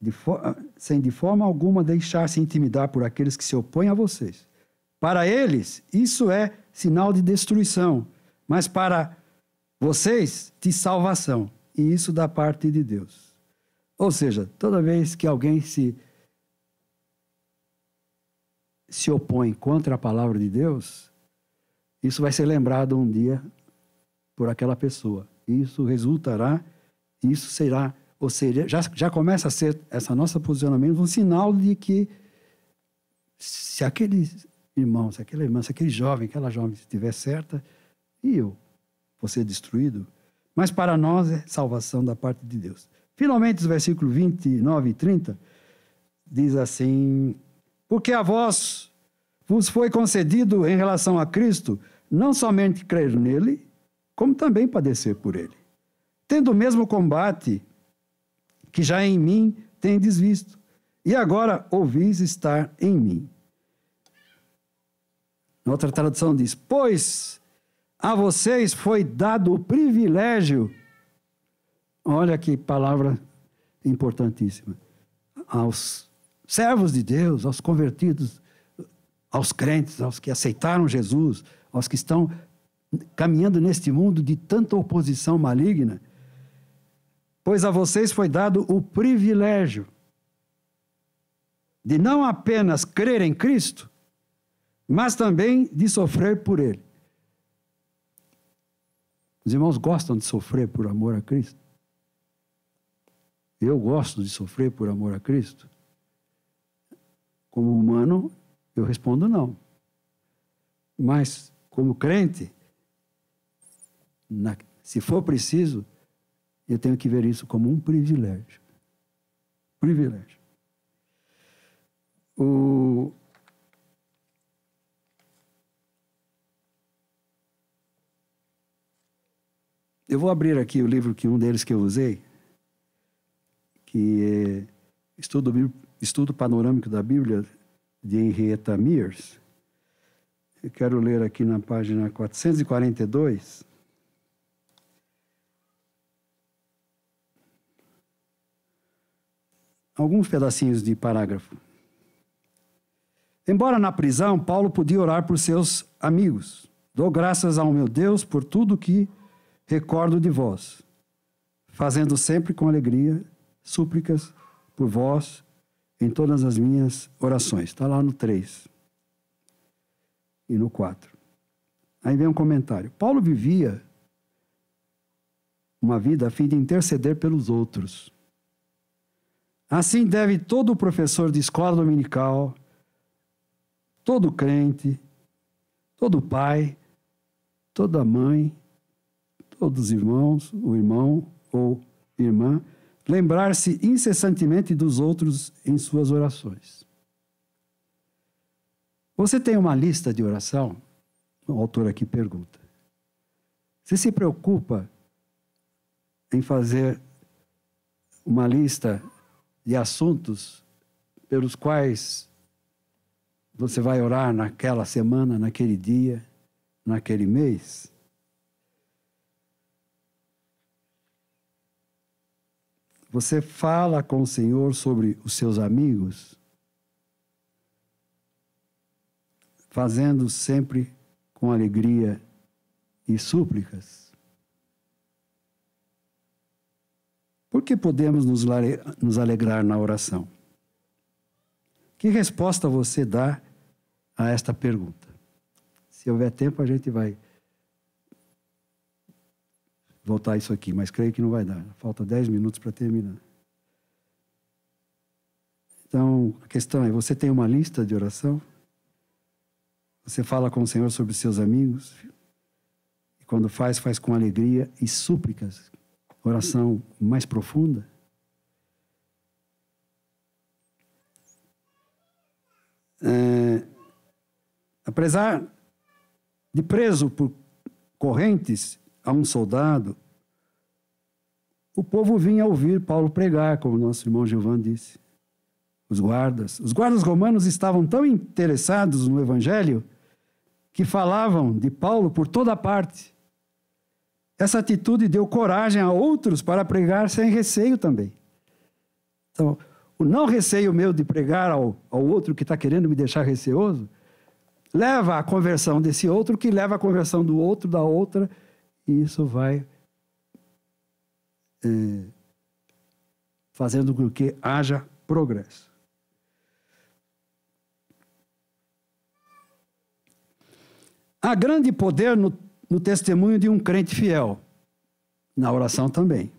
Speaker 1: de forma alguma deixar-se intimidar por aqueles que se opõem a vocês. Para eles, isso é sinal de destruição, mas para vocês, de salvação. E isso da parte de Deus. Ou seja, toda vez que alguém se opõe contra a palavra de Deus, isso vai ser lembrado um dia por aquela pessoa. Isso resultará, isso será, ou seja, já começa a ser esse nosso posicionamento um sinal de que se aquele irmão, se aquela irmã, se aquele jovem, aquela jovem estiver certa, e eu vou ser destruído. Mas para nós é salvação da parte de Deus. Finalmente, os versículos 29 e 30 diz assim: porque a vós vos foi concedido em relação a Cristo não somente crer nele, como também padecer por ele, tendo o mesmo combate que já em mim tendes visto, e agora ouvis estar em mim. Outra tradução diz: pois a vocês foi dado o privilégio, olha que palavra importantíssima, aos servos de Deus, aos convertidos, aos crentes, aos que aceitaram Jesus, aos que estão caminhando neste mundo de tanta oposição maligna, pois a vocês foi dado o privilégio de não apenas crer em Cristo, mas também de sofrer por Ele. Os irmãos gostam de sofrer por amor a Cristo? Eu gosto de sofrer por amor a Cristo? Como humano, eu respondo não. Mas, como crente, se for preciso, eu tenho que ver isso como um privilégio. Privilégio. Eu vou abrir aqui o livro um deles que eu usei, que é Estudo Panorâmico da Bíblia, de Henrietta Mears. Eu quero ler aqui na página 442. Alguns pedacinhos de parágrafo. Embora na prisão, Paulo podia orar por seus amigos. Dou graças ao meu Deus por tudo que recordo de vós, fazendo sempre com alegria súplicas por vós em todas as minhas orações. Está lá no 3 e no 4. Aí vem um comentário. Paulo vivia uma vida a fim de interceder pelos outros. Assim deve todo professor de escola dominical, todo crente, todo pai, toda mãe, todos os irmãos, o irmão ou irmã, lembrar-se incessantemente dos outros em suas orações. Você tem uma lista de oração? O autor aqui pergunta. Você se preocupa em fazer uma lista de assuntos pelos quais você vai orar naquela semana, naquele dia, naquele mês? Você fala com o Senhor sobre os seus amigos, fazendo sempre com alegria e súplicas. Por que podemos nos alegrar na oração? Que resposta você dá a esta pergunta? Se houver tempo, a gente vai voltar a isso aqui, mas creio que não vai dar. Falta 10 minutos para terminar. Então, a questão é, você tem uma lista de oração? Você fala com o Senhor sobre os seus amigos? E quando faz com alegria e súplicas. Oração mais profunda. Apesar de preso por correntes a um soldado, o povo vinha ouvir Paulo pregar, como nosso irmão Gilvan disse. Os guardas romanos estavam tão interessados no evangelho que falavam de Paulo por toda parte. Essa atitude deu coragem a outros para pregar sem receio também. Então, o não receio meu de pregar ao outro que está querendo me deixar receoso, leva à conversão desse outro, que leva à conversão do outro, da outra, e isso vai fazendo com que haja progresso. Há grande poder no testemunho de um crente fiel, na oração também.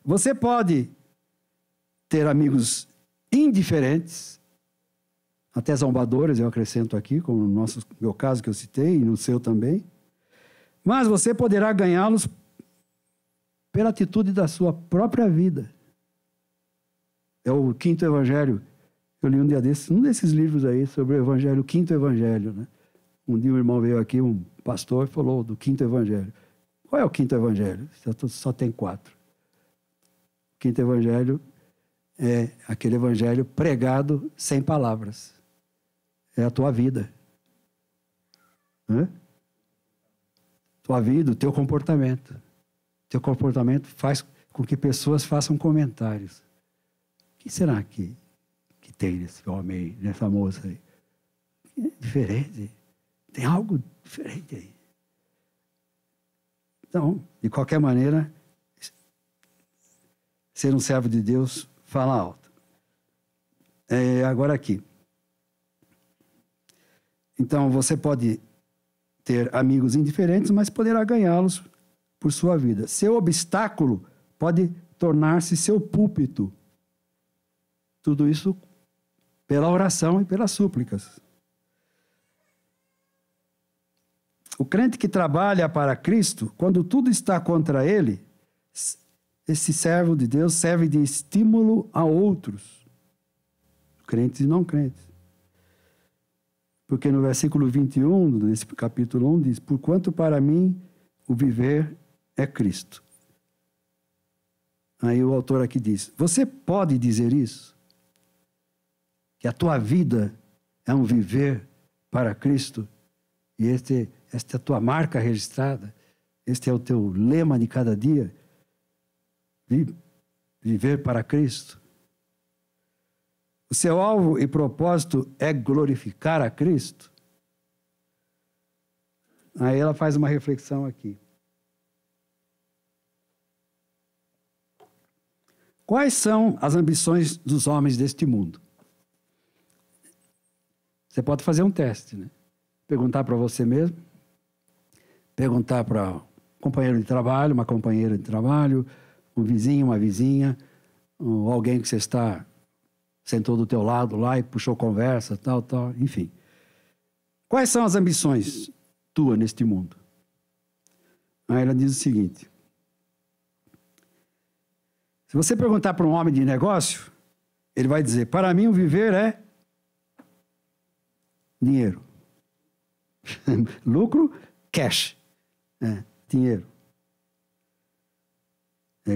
Speaker 1: Você pode ter amigos indiferentes, até zombadores, eu acrescento aqui, como no meu caso que eu citei, e no seu também, mas você poderá ganhá-los pela atitude da sua própria vida. É o quinto evangelho. Eu li um dia desses, um desses livros aí sobre o evangelho, o quinto evangelho, né? Um dia um irmão veio aqui, um pastor, e falou do quinto evangelho. Qual é o quinto evangelho? Só tem 4. O quinto evangelho é aquele evangelho pregado sem palavras. É a tua vida. Tua vida, o teu comportamento. Teu comportamento faz com que pessoas façam comentários. O que será que tem nesse homem aí, nessa moça aí? É diferente. Tem algo diferente aí. Então, de qualquer maneira, ser um servo de Deus, fala alto. Agora aqui. Então, você pode ter amigos indiferentes, mas poderá ganhá-los por sua vida. Seu obstáculo pode tornar-se seu púlpito. Tudo isso pela oração e pelas súplicas. O crente que trabalha para Cristo, quando tudo está contra ele, esse servo de Deus serve de estímulo a outros, crentes e não crentes. Porque no versículo 21 desse capítulo 1 diz: porquanto para mim o viver é Cristo. Aí o autor aqui diz: você pode dizer isso? Que a tua vida é um viver para Cristo? E esta é a tua marca registrada? Este é o teu lema de cada dia? Viver para Cristo? O seu alvo e propósito é glorificar a Cristo? Aí ela faz uma reflexão aqui. Quais são as ambições dos homens deste mundo? Você pode fazer um teste, né? Perguntar para você mesmo, perguntar para um companheiro de trabalho, uma companheira de trabalho, um vizinho, uma vizinha, ou alguém que você sentou do teu lado lá e puxou conversa, tal, enfim. Quais são as ambições tuas neste mundo? Aí ela diz o seguinte: se você perguntar para um homem de negócio, ele vai dizer: para mim o viver é dinheiro. Lucro, cash. Dinheiro.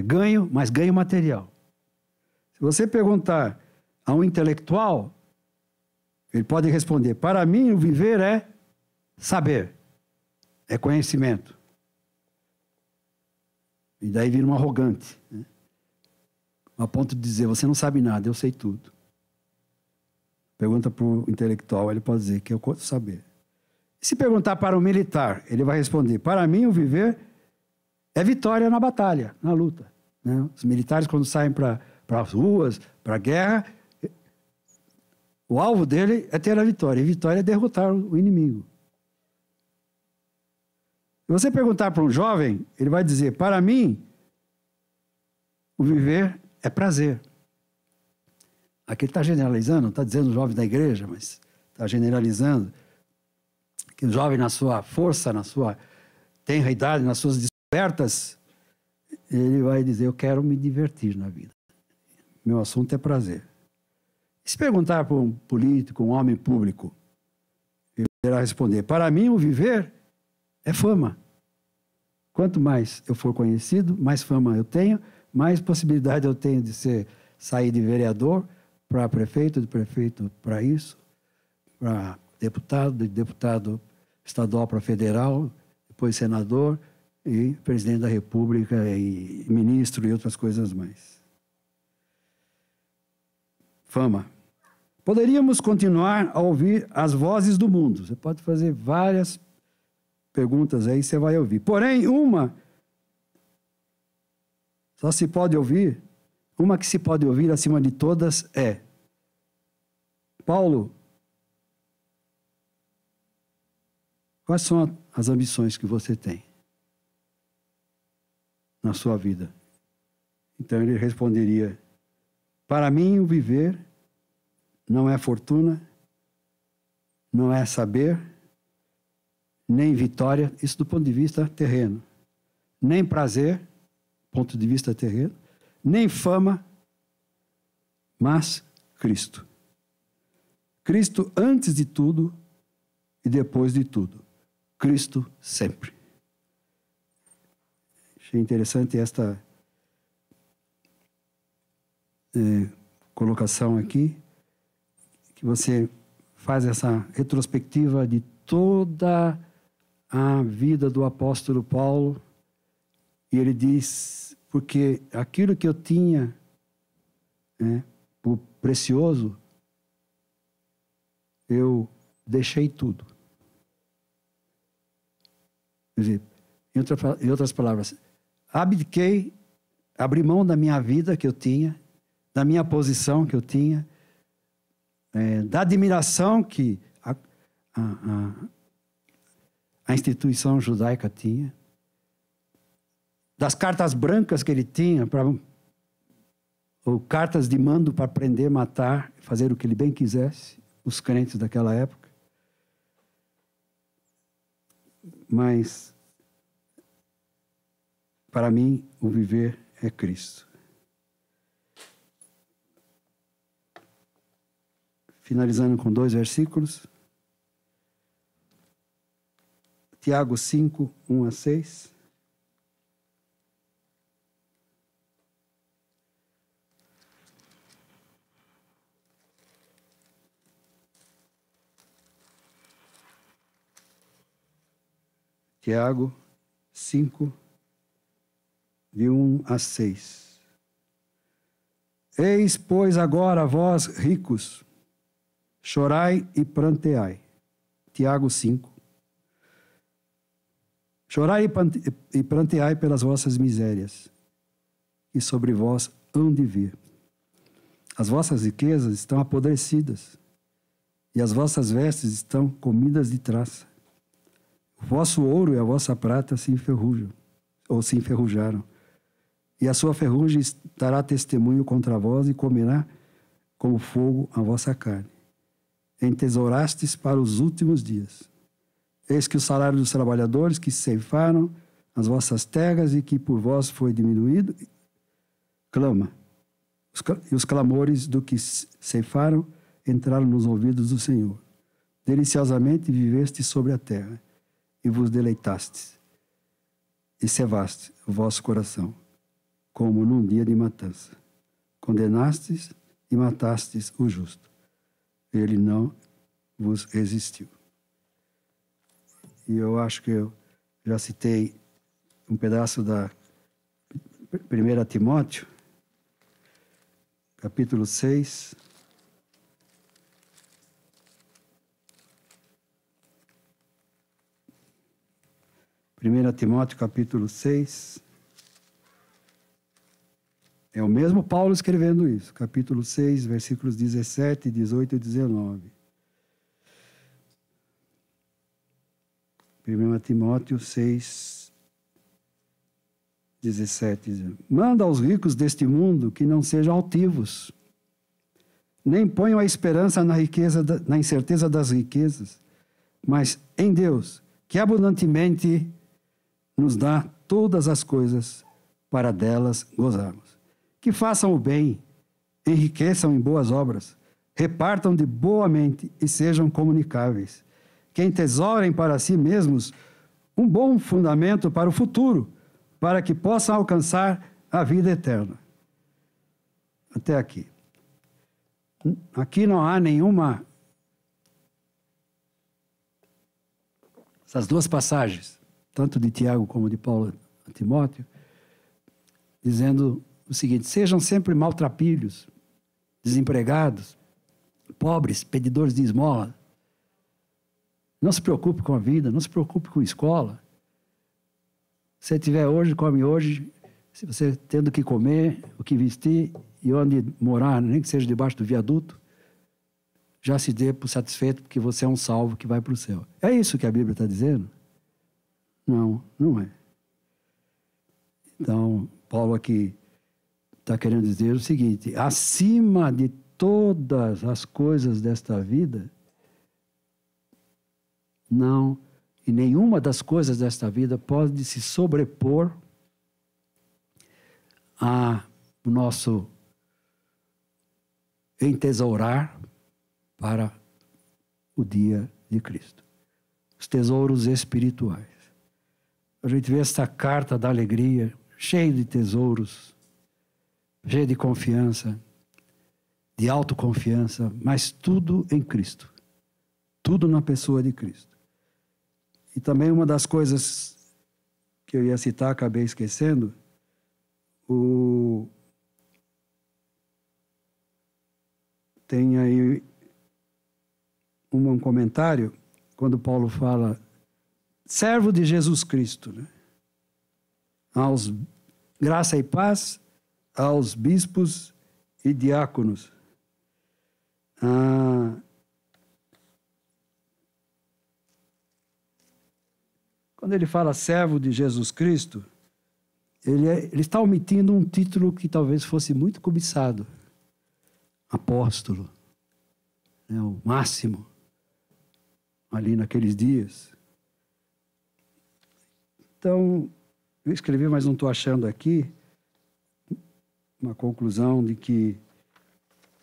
Speaker 1: Ganho, mas ganho material. Se você perguntar a um intelectual, ele pode responder: para mim o viver é saber, é conhecimento. E daí vira um arrogante, né? a ponto de dizer, você não sabe nada, eu sei tudo. Pergunta para o intelectual, ele pode dizer que eu quero saber. Se perguntar para o militar, ele vai responder, para mim o viver é vitória na batalha, na luta. Né? Os militares, quando saem para as ruas, para a guerra, o alvo dele é ter a vitória. E vitória é derrotar o inimigo. Se você perguntar para um jovem, ele vai dizer, para mim, o viver é prazer. Aqui ele está generalizando, não está dizendo o jovem da igreja, mas está generalizando que o jovem, na sua força, na sua tenra idade, nas suas descobertas, ele vai dizer, eu quero me divertir na vida. Meu assunto é prazer. Se perguntar para um político, um homem público, ele irá responder, para mim o viver é fama. Quanto mais eu for conhecido, mais fama eu tenho, mais possibilidade eu tenho de sair de vereador para prefeito, de prefeito para isso, para deputado, de deputado estadual para federal, depois senador e presidente da República e ministro e outras coisas mais. Fama. Poderíamos continuar a ouvir as vozes do mundo. Você pode fazer várias perguntas aí, você vai ouvir. Porém, uma que se pode ouvir acima de todas é: Paulo, quais são as ambições que você tem na sua vida? Então ele responderia: para mim o viver não é fortuna, não é saber, nem vitória, isso do ponto de vista terreno, nem prazer, ponto de vista terreno, nem fama, mas Cristo. Cristo antes de tudo e depois de tudo. Cristo sempre. Achei interessante esta colocação aqui, que você faz essa retrospectiva de toda a vida do apóstolo Paulo, e ele diz, porque aquilo que eu tinha por precioso, eu deixei tudo. Quer dizer, em outras palavras, abdiquei, abri mão da minha vida que eu tinha, da minha posição que eu tinha, da admiração que a instituição judaica tinha, das cartas brancas que ele tinha, ou cartas de mando para prender, matar, fazer o que ele bem quisesse, os crentes daquela época. Mas, para mim, o viver é Cristo. Finalizando com 2 versículos. Tiago 5, 1 a 6. Tiago 5, de 1 a 6. Eis, pois, agora vós ricos, chorai e pranteai. Tiago 5. Chorai e pranteai pelas vossas misérias, que sobre vós hão de vir. As vossas riquezas estão apodrecidas, e as vossas vestes estão comidas de traça. O vosso ouro e a vossa prata se enferrujam, ou se enferrujaram, e a sua ferrugem dará testemunho contra vós e comerá como fogo a vossa carne. Entesourastes para os últimos dias. Eis que o salário dos trabalhadores que ceifaram as vossas terras e que por vós foi diminuído, clama. E os clamores do que ceifaram entraram nos ouvidos do Senhor. Deliciosamente viveste sobre a terra, e vos deleitastes, e cevaste o vosso coração, como num dia de matança. Condenastes e matastes o justo. Ele não vos resistiu. E eu acho que eu já citei um pedaço da 1 Timóteo, capítulo 6. Primeira Timóteo, capítulo 6. É o mesmo Paulo escrevendo isso. Capítulo 6, versículos 17, 18 e 19. 1 Timóteo 6, 17. Manda aos ricos deste mundo que não sejam altivos, nem ponham a esperança na incerteza das riquezas, mas em Deus, que abundantemente nos dá todas as coisas para delas gozarmos. Que façam o bem, enriqueçam em boas obras, repartam de boa mente e sejam comunicáveis. Que entesourem para si mesmos um bom fundamento para o futuro, para que possam alcançar a vida eterna. Até aqui. Aqui não há nenhuma... Essas duas passagens, tanto de Tiago como de Paulo a Timóteo, dizendo o seguinte: sejam sempre maltrapilhos, desempregados, pobres, pedidores de esmola. Não se preocupe com a vida, não se preocupe com a escola. Se você tiver hoje, come hoje. Se você tendo o que comer, o que vestir e onde morar, nem que seja debaixo do viaduto, já se dê por satisfeito porque você é um salvo que vai para o céu. É isso que a Bíblia está dizendo? Não, não é. Então, Paulo aqui está querendo dizer o seguinte: acima de todas as coisas desta vida, não, e nenhuma das coisas desta vida pode se sobrepor ao nosso entesourar para o dia de Cristo. Os tesouros espirituais. A gente vê esta carta da alegria, cheia de tesouros, cheia de confiança, de autoconfiança, mas tudo em Cristo. Tudo na pessoa de Cristo. E também uma das coisas que eu ia citar, acabei esquecendo, tem aí um comentário, quando Paulo fala servo de Jesus Cristo, né? Graça e paz aos bispos e diáconos. Quando ele fala servo de Jesus Cristo, ele está omitindo um título que talvez fosse muito cobiçado. Apóstolo, né, o máximo, ali naqueles dias. Então, eu escrevi, mas não estou achando aqui, uma conclusão de que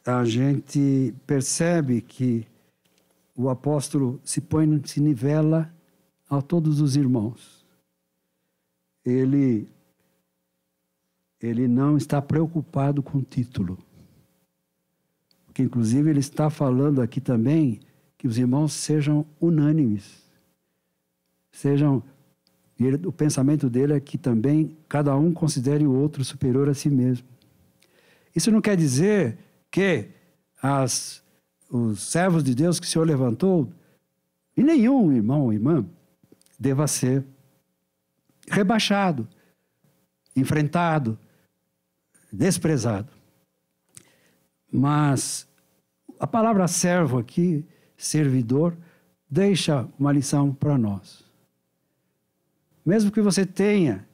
Speaker 1: a gente percebe que o apóstolo se nivela a todos os irmãos. Ele não está preocupado com o título. Porque, inclusive, ele está falando aqui também que os irmãos sejam unânimes. O pensamento dele é que também cada um considere o outro superior a si mesmo. Isso não quer dizer que os servos de Deus que o Senhor levantou, e nenhum irmão ou irmã deva ser rebaixado, enfrentado, desprezado. Mas a palavra servo aqui, servidor, deixa uma lição para nós. Mesmo que você tenha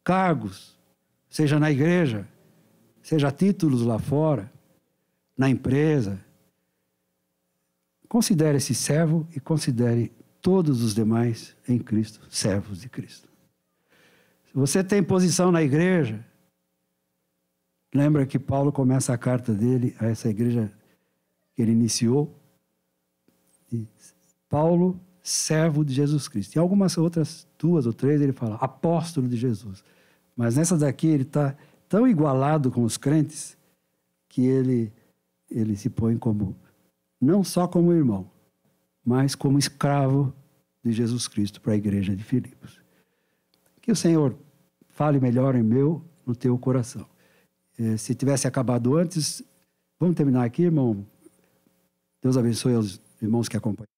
Speaker 1: cargos, seja na igreja, seja títulos lá fora, na empresa, considere esse servo e considere todos os demais em Cristo, servos de Cristo. Se você tem posição na igreja, lembra que Paulo começa a carta dele a essa igreja que ele iniciou. Paulo, servo de Jesus Cristo. Em algumas outras 2 ou 3 ele fala apóstolo de Jesus. Mas nessa daqui ele está tão igualado com os crentes que ele se põe como, não só como irmão, mas como escravo de Jesus Cristo para a igreja de Filipos. Que o Senhor fale melhor no teu coração. Se tivesse acabado antes, vamos terminar aqui, irmão? Deus abençoe os irmãos que acompanham.